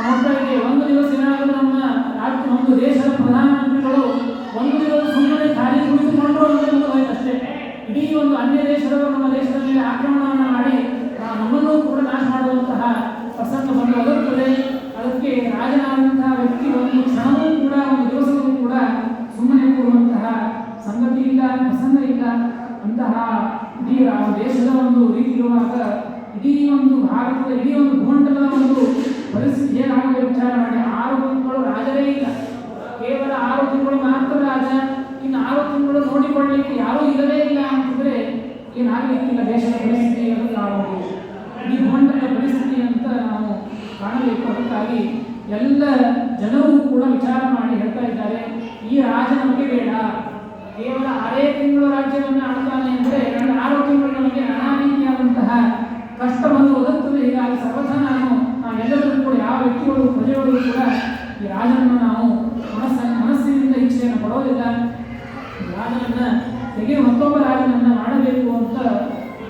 ನೋಡ್ತಾ ಇದೆ. ಒಂದು ದಿವಸ ಏನಾದರೂ ನಮ್ಮ ರಾಜ್ಯ ಒಂದು ದೇಶದ ಪ್ರಧಾನಮಂತ್ರಿಗಳು ಒಂದು ದಿವಸ ಸುಮ್ಮನೆ ಖಾಲಿ ಕುಳಿತುಕೊಂಡ್ರು ಅಂದರೆ ಅಷ್ಟೇ, ಇಡೀ ಒಂದು ಅನ್ಯ ದೇಶದವರು ನಮ್ಮ ದೇಶದ ಮೇಲೆ ಆಕ್ರಮಣವನ್ನು ಮಾಡಿ ನಮ್ಮನ್ನು ಕೂಡ ನಾಶ ಮಾಡುವಂತಹ ಪ್ರಸಂಗ ಬಂದು ಒದಗುತ್ತದೆ. ಅದಕ್ಕೆ ರಾಜನಾದಂತಹ ವ್ಯಕ್ತಿ ಒಂದು ಕ್ಷಣವೂ ಕೂಡ ಒಂದು ದಿವಸವೂ ಕೂಡ ಸುಮ್ಮನೆ ಕೂರುವಂತಹ ಸಂಗತಿ ಇಲ್ಲ, ಪ್ರಸಂಗ ಇಲ್ಲ. ಅಂತಹ ಇಡೀ ದೇಶದ ಒಂದು ರೀತಿ ಇರುವಾಗ ಇಡೀ ಒಂದು ಭಾರತದ ಇಡೀ ಒಂದು ಭೂಮಂಡಲದ ಒಂದು ಪರಿಸ್ಥಿತಿ ಏನಾಗಬೇಕು ವಿಚಾರ ಮಾಡಿ. 6 ತಿಂಗಳು ರಾಜರೇ ಇಲ್ಲ, ಕೇವಲ 6 ತಿಂಗಳು ಮಾತ್ರ ರಾಜ, ಇನ್ನು 6 ತಿಂಗಳು ನೋಡಿಕೊಳ್ಳಲಿಕ್ಕೆ ಯಾರೂ ಇಲ್ಲವೇ ಇಲ್ಲ ಅಂತಂದ್ರೆ ಏನಾಗಲಿಕ್ಕಿಲ್ಲ. ದೇಶದ ಪರಿಸ್ಥಿತಿ ನಾವು ಇಡೀ ಭೂಮಂಡಲದ ಪರಿಸ್ಥಿತಿ ಅಂತ ನಾವು ಕಾಣಬೇಕು. ಅದಕ್ಕಾಗಿ ಎಲ್ಲ ಜನರು ಕೂಡ ವಿಚಾರ ಮಾಡಿ ಹೇಳ್ತಾ ಇದ್ದಾರೆ, ಈ ರಾಜ ನಮಗೆ ಬೇಡ, ಕೇವಲ 6 ತಿಂಗಳು ರಾಜ್ಯವನ್ನು ಆಳ್ತಾನೆ ಅಂದರೆ 6 ತಿಂಗಳು ನಮಗೆ ನಾನಾ ರೀತಿಯಾದಂತಹ ಕಷ್ಟ ಬಂದು ಒದಗುತ್ತದೆ. ಹೀಗಾಗಿ ಸರ್ವಥಾ ನಾವೆಲ್ಲರೂ ಕೂಡ ಯಾವ ವ್ಯಕ್ತಿಗಳು ಪ್ರಜೆಗಳು ಕೂಡ ಈ ರಾಜನನ್ನು ನಾವು ಮನಸ್ಸಿನಿಂದ ಇಚ್ಛೆಯನ್ನು ಪಡೋದಿಲ್ಲ. ರಾಜನನ್ನ ಮತ್ತೊಬ್ಬ ರಾಜನನ್ನ ಮಾಡಬೇಕು ಅಂತ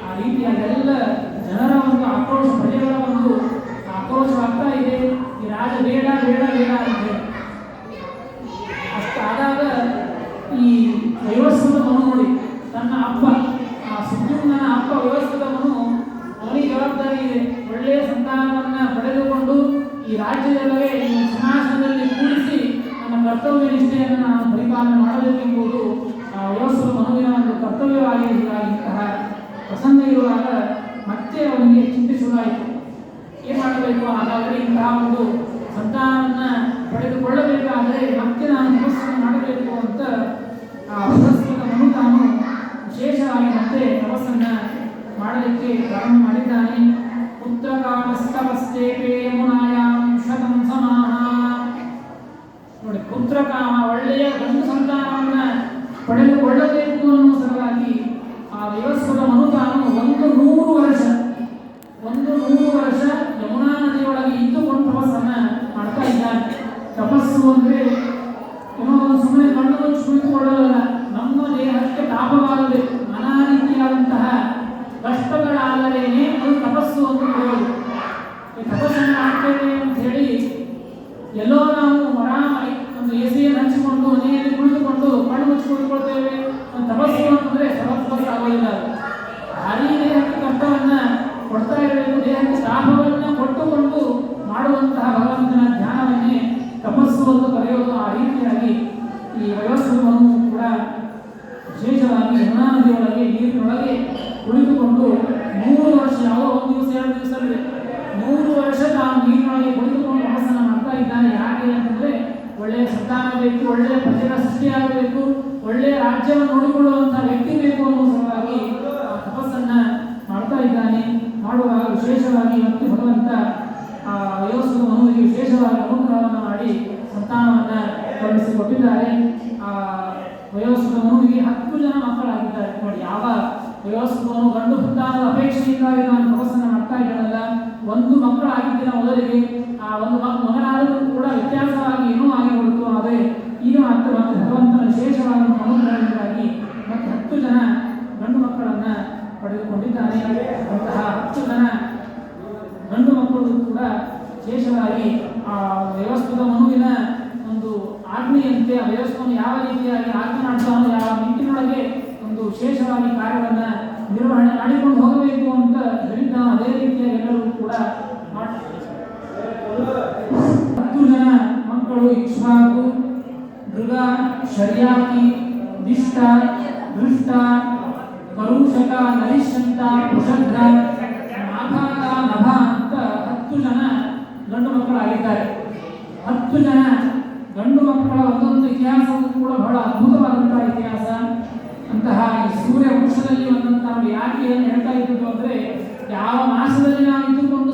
ಆ ರೀತಿಯಾಗಿ ಎಲ್ಲ ಜನರ ಒಂದು ಆಕ್ರೋಶ, ಪ್ರಜೆಗಳ ಒಂದು ಆಕ್ರೋಶವಾಗ್ತಾ ಇದೆ. ಈ ರಾಜ ಬೇಡ ಬೇಡ ಬೇಡ ಅಂತ ಹೇಳಿ ಅಷ್ಟಾದಾಗ ಈ ವೈವಸ್ವತನು ನೋಡಿ ತನ್ನ ಅಪ್ಪ ಸುದ್ಯುಮ್ನನ ಅಪ್ಪ ವೈವಸ್ವತನು ಅವನಿಗೆ ಜವಾಬ್ದಾರಿ ಇದೆ, ಒಳ್ಳೆಯ ಸಂತಾನವನ್ನು ಪಡೆದುಕೊಂಡು ಈ ರಾಜ್ಯದಲ್ಲವೇ ಈ ಸಿಂಹಾಸನದಲ್ಲಿ ಕೂಡಿಸಿ ನಮ್ಮ ಕರ್ತವ್ಯ ನಿಷ್ಠೆಯನ್ನು ನಾವು ಪರಿಪಾಲನೆ ಮಾಡಬೇಕೆಂಬುದು ವೈವಸ್ವತ ಮನುವಿನ ಒಂದು ಕರ್ತವ್ಯವಾಗಿದೆ. ಹೀಗಾಗಿಂತಹ ಪ್ರಸಂಗ ಇರುವಾಗ ಮತ್ತೆ ಅವನಿಗೆ ಚಿಂತೆ ಶುರುವಾಯಿತು, ಏನು ಮಾಡಬೇಕು, ಹಾಗಾದರೆ ಇಂತಹ ಒಂದು ಸಂತಾನವನ್ನು ಪಡೆದುಕೊಳ್ಳಬೇಕಾದರೆ ಮತ್ತೆ ನಾನು ತಪಸ್ಸನ್ನು ಮಾಡಬೇಕು ಅಂತ ಆ ವೈವಸ್ವತ ಮನು ತಾನು ವಿಶೇಷವಾಗಿ ಮತ್ತೆ ತಪಸ್ಸನ್ನು ಮಾಡಲಿಕ್ಕೆ ಪ್ರಾರಂಭ ಮಾಡಿದ್ದಾನೆ. ಪುತ್ರಕಾಮಸ್ತಪಸ್ತೇಪೇ ಯಮುನಾಯಾಂ ಶತಂ ಸಮಾಹ ನೋಡಿ, ಪುತ್ರಕಾಮ ಒಳ್ಳೆಯ ಗಂಡು ಸಂತಾನವನ್ನು ಪಡೆದುಕೊಳ್ಳಬೇಕು ಅನ್ನೋ ಸಲುವಾಗಿ ಆ ವೈವಸ್ವತ ಮನು ತಾನು 100 ವರ್ಷ ಯಮುನಾ ನದಿಯೊಳಗೆ ಇದ್ದುಕೊಂಡು ತಪಸ್ಸನ್ನು ಮಾಡ್ತಾ ಇದ್ದಾನೆ. ತಪಸ್ಸು ಅಂದರೆ ಏನೋ ಸುಮ್ಮನೆ ಕಣ್ಣು ಮುಚ್ಚಿ ಕುಳಿತುಕೊಳ್ಳೋದಲ್ಲ, ನಮ್ಮ ದೇಹಕ್ಕೆ ತಾಪವಾಗಬೇಕು, ನಾನಾ ರೀತಿಯಾದಂತಹ ಕಷ್ಟಗಳಾದರೇನೆ ಅದು ತಪಸ್ಸು ಅಂತ ಹೇಳೋದು. ಈ ತಪಸ್ಸನ್ನು ಮಾಡ್ತೇವೆ ಅಂತ ಹೇಳಿ ಎಲ್ಲೋ ನಾವು ಆರಾಮಾಗಿ ಒಂದು ಎಸಿಯನ್ನು ಹಂಚಿಕೊಂಡು ಮನೆಯಲ್ಲಿ ಕುಳಿತುಕೊಂಡು ಕಣ್ಣು ಮುಚ್ಚಿ ಕುಳಿತುಕೊಳ್ತೇವೆ. ತಪಸ್ಸು ಅಂತಂದರೆ ತಪಸ್ಸು ಆಗೋದಿಲ್ಲ. ಭಾರೀ ದೇಹಕ್ಕೆ ಕಷ್ಟವನ್ನು ಕೊಡ್ತಾ ಇರಬೇಕು, ದೇಹಕ್ಕೆ ತಾಪವನ್ನು ಕೊಟ್ಟುಕೊಂಡು ಮಾಡುವಂತಹ ಭಗವಂತನ ಧ್ಯಾನವನ್ನೇ ತಪಸ್ಸು ಅಂತ ಕರೆಯೋದು. ಆ ರೀತಿಯಾಗಿ ಈ ವೈವಸ್ವತನು ಕೂಡ ವಿಶೇಷವಾಗಿ ಯಮುನಾ ನದಿಯೊಳಗೆ ನೀರಿನೊಳಗೆ ಕುಳಿತುಕೊಂಡು 3 ವರ್ಷ, ಯಾವ ಒಂದು ದಿವಸ 2 ದಿವಸ 3 ವರ್ಷ ತಾನು ನೀರಿನೊಳಗೆ ಕುಳಿತುಕೊಂಡು ತಪಸ್ಸನ್ನು ಮಾಡ್ತಾ ಇದ್ದಾನೆ. ಯಾಕೆ ಅಂತಂದರೆ ಒಳ್ಳೆಯ ಸಂತಾನ ಬೇಕು, ಒಳ್ಳೆಯ ಪ್ರಜೆಗಳ ಸೃಷ್ಟಿಯಾಗಬೇಕು, ಒಳ್ಳೆಯ ರಾಜ್ಯವನ್ನು ನೋಡಿಕೊಳ್ಳುವಂಥ ವ್ಯಕ್ತಿ ಬೇಕು ಅನ್ನೋ ಸಲುವಾಗಿ ತಪಸ್ಸನ್ನು ಮಾಡ್ತಾ ಇದ್ದಾನೆ. ಮಾಡುವಾಗ ವಿಶೇಷವಾಗಿ ಮತ್ತು ಭಗವಂತ ವೈವಸ್ವತ ಮನುವಿಗೆ ವಿಶೇಷವಾಗಿ ಅನುಗ್ರಹವನ್ನು ಮಾಡಿ ಸಂತಾನವನ್ನು ಕರುಣಿಸಿಕೊಟ್ಟಿದ್ದಾರೆ. ವೈವಸ್ವತ ಮನುವಿಗೆ 10 ಜನ ಮಕ್ಕಳಾಗಿದ್ದಾರೆ. ನೋಡಿ, ಯಾವ ವೈವಸ್ವತನು ಗಂಡು ಸಂತಾನದ ಅಪೇಕ್ಷೆಯಿಂದಾಗಿ ನಾನು ತಪಸ್ಸನ್ನು ಮಾಡ್ತಾ ಇದ್ದಾನಲ್ಲ, 1 ಮಕ್ಕಳಾಗಿದ್ದಿನ ಮೊದಲಿಗೆ ಆ ಒಂದು ಮಗನಾದರೂ ಕೂಡ ವ್ಯತ್ಯಾಸವಾಗಿ ಏನೂ ಆಗಿಬಿಡ್ತು. ಆದರೆ ಈಗ ಮಾತ್ರ ಮತ್ತೆ ಭಗವಂತನ ವಿಶೇಷವಾದ ಅನುಗ್ರಹದಿಂದಾಗಿ ಮತ್ತೆ 10 ಜನ ಗಂಡು ಮಕ್ಕಳನ್ನು ಪಡೆದುಕೊಂಡಿದ್ದಾನೆ. ಅಂತಹ 10 ಜನ ಗಂಡು ಮಕ್ಕಳು ಕೂಡ ವಿಶೇಷವಾಗಿ ಆ ವೈವಸ್ವತ ಮನುವಿನ ಒಂದು ಆಜ್ಞೆಯಂತೆ ಆ ವೈವಸ್ವತನು ಯಾವ ರೀತಿಯಾಗಿ ಆಜ್ಞೆ ಮಾಡ್ತಾನೋ, ಯಾವ ನಿಟ್ಟಿನೊಳಗೆ ಒಂದು ವಿಶೇಷವಾಗಿ ಕಾರ್ಯವನ್ನು ನಿರ್ವಹಣೆ ಮಾಡಿಕೊಂಡು ಹೋಗಬೇಕು ಅಂತ ಹೇಳಿದ್ದ, ಅದೇ ರೀತಿಯಾಗಿ ಎಲ್ಲರೂ ಕೂಡ 10 ಜನ ಮಕ್ಕಳು ಇಕ್ಷ್ವಾಕು, ಮೃಗ, ಶರ್ಯಾತಿ, ದಿಷ್ಟ, ದೃಷ್ಟ, ಕರುಷಕ, ನರಿಶಂತ, ಕುಶಗ್ರ, ನಾಭಾಗ, ನಭ ಅಂತ 10 ಜನ ಗಂಡು ಮಕ್ಕಳಾಗಿದ್ದಾರೆ. 10 ಜನ ಗಂಡು ಮಕ್ಕಳ ಒಂದೊಂದು ಇತಿಹಾಸವೂ ಕೂಡ ಬಹಳ ಅದ್ಭುತವಾದಂತಹ ಇತಿಹಾಸ. ಅಂತಹ ಈ ಸೂರ್ಯ ವಂಶದಲ್ಲಿ ಒಂದಂತ ನಾವು ಯಾಕೆ ಏನು ಹೇಳ್ತಾ ಇದ್ದು ಅಂದರೆ, ಯಾವ ಮಾಸದಲ್ಲಿ ನಾವು ಇದ್ದುಕೊಂಡು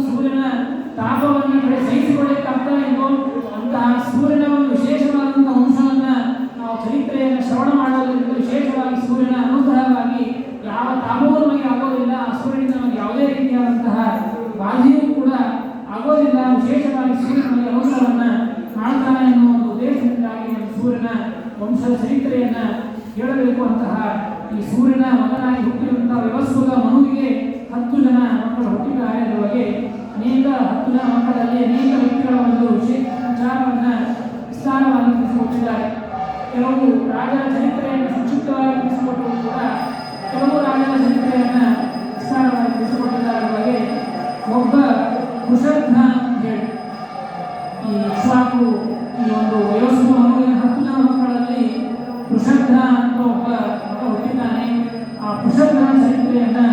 ಈ ಸೂರ್ಯನ ಮಗನಾಗಿ ಹುಟ್ಟಿರುವಂತಹ ವ್ಯವಸ್ವದ ಮನುವಿಗೆ 10 ಜನ ಮಕ್ಕಳು ಹುಟ್ಟಿದ್ದಾರೆ ಅದರ ಬಗ್ಗೆ ಅನೇಕ 10 ಜನ ಮಕ್ಕಳಲ್ಲಿ ಅನೇಕ ವ್ಯಕ್ತಿಗಳ ಒಂದು ವಿಚಾರವನ್ನು ವಿಸ್ತಾರವಾಗಿ ತಿಳಿಸಿಕೊಟ್ಟಿದ್ದಾರೆ. ಕೆಲವು ರಾಜರ ಚರಿತ್ರೆಯನ್ನು ಸಂಕ್ಷಿಪ್ತವಾಗಿ ತಿಳಿಸಿಕೊಟ್ಟರು ಕೂಡ ಕೆಲವು ರಾಜರ ಚರಿತ್ರೆಯನ್ನು ವಿಸ್ತಾರವಾಗಿ ತಿಳಿಸಿಕೊಟ್ಟಿದ್ದಾರೆ. ಅದರ ಬಗ್ಗೆ ಒಬ್ಬ ಕುಶಧ್ನ ಅಂತ ಹೇಳಿ ಈ ಇಕ್ಷ್ವಾಕು ಈ ಒಂದು ವಯೋಸ್ವ ಮನುವಿನ 10 ಜನ ಮಕ್ಕಳಲ್ಲಿ ಕುಶಧ್ನ ಅಂತ ಒಬ್ಬ ಮಗ ಹುಟ್ಟಿದ್ದಾನೆ. ಆ ಕುಶಧ್ನ ಚರಿತ್ರೆಯನ್ನು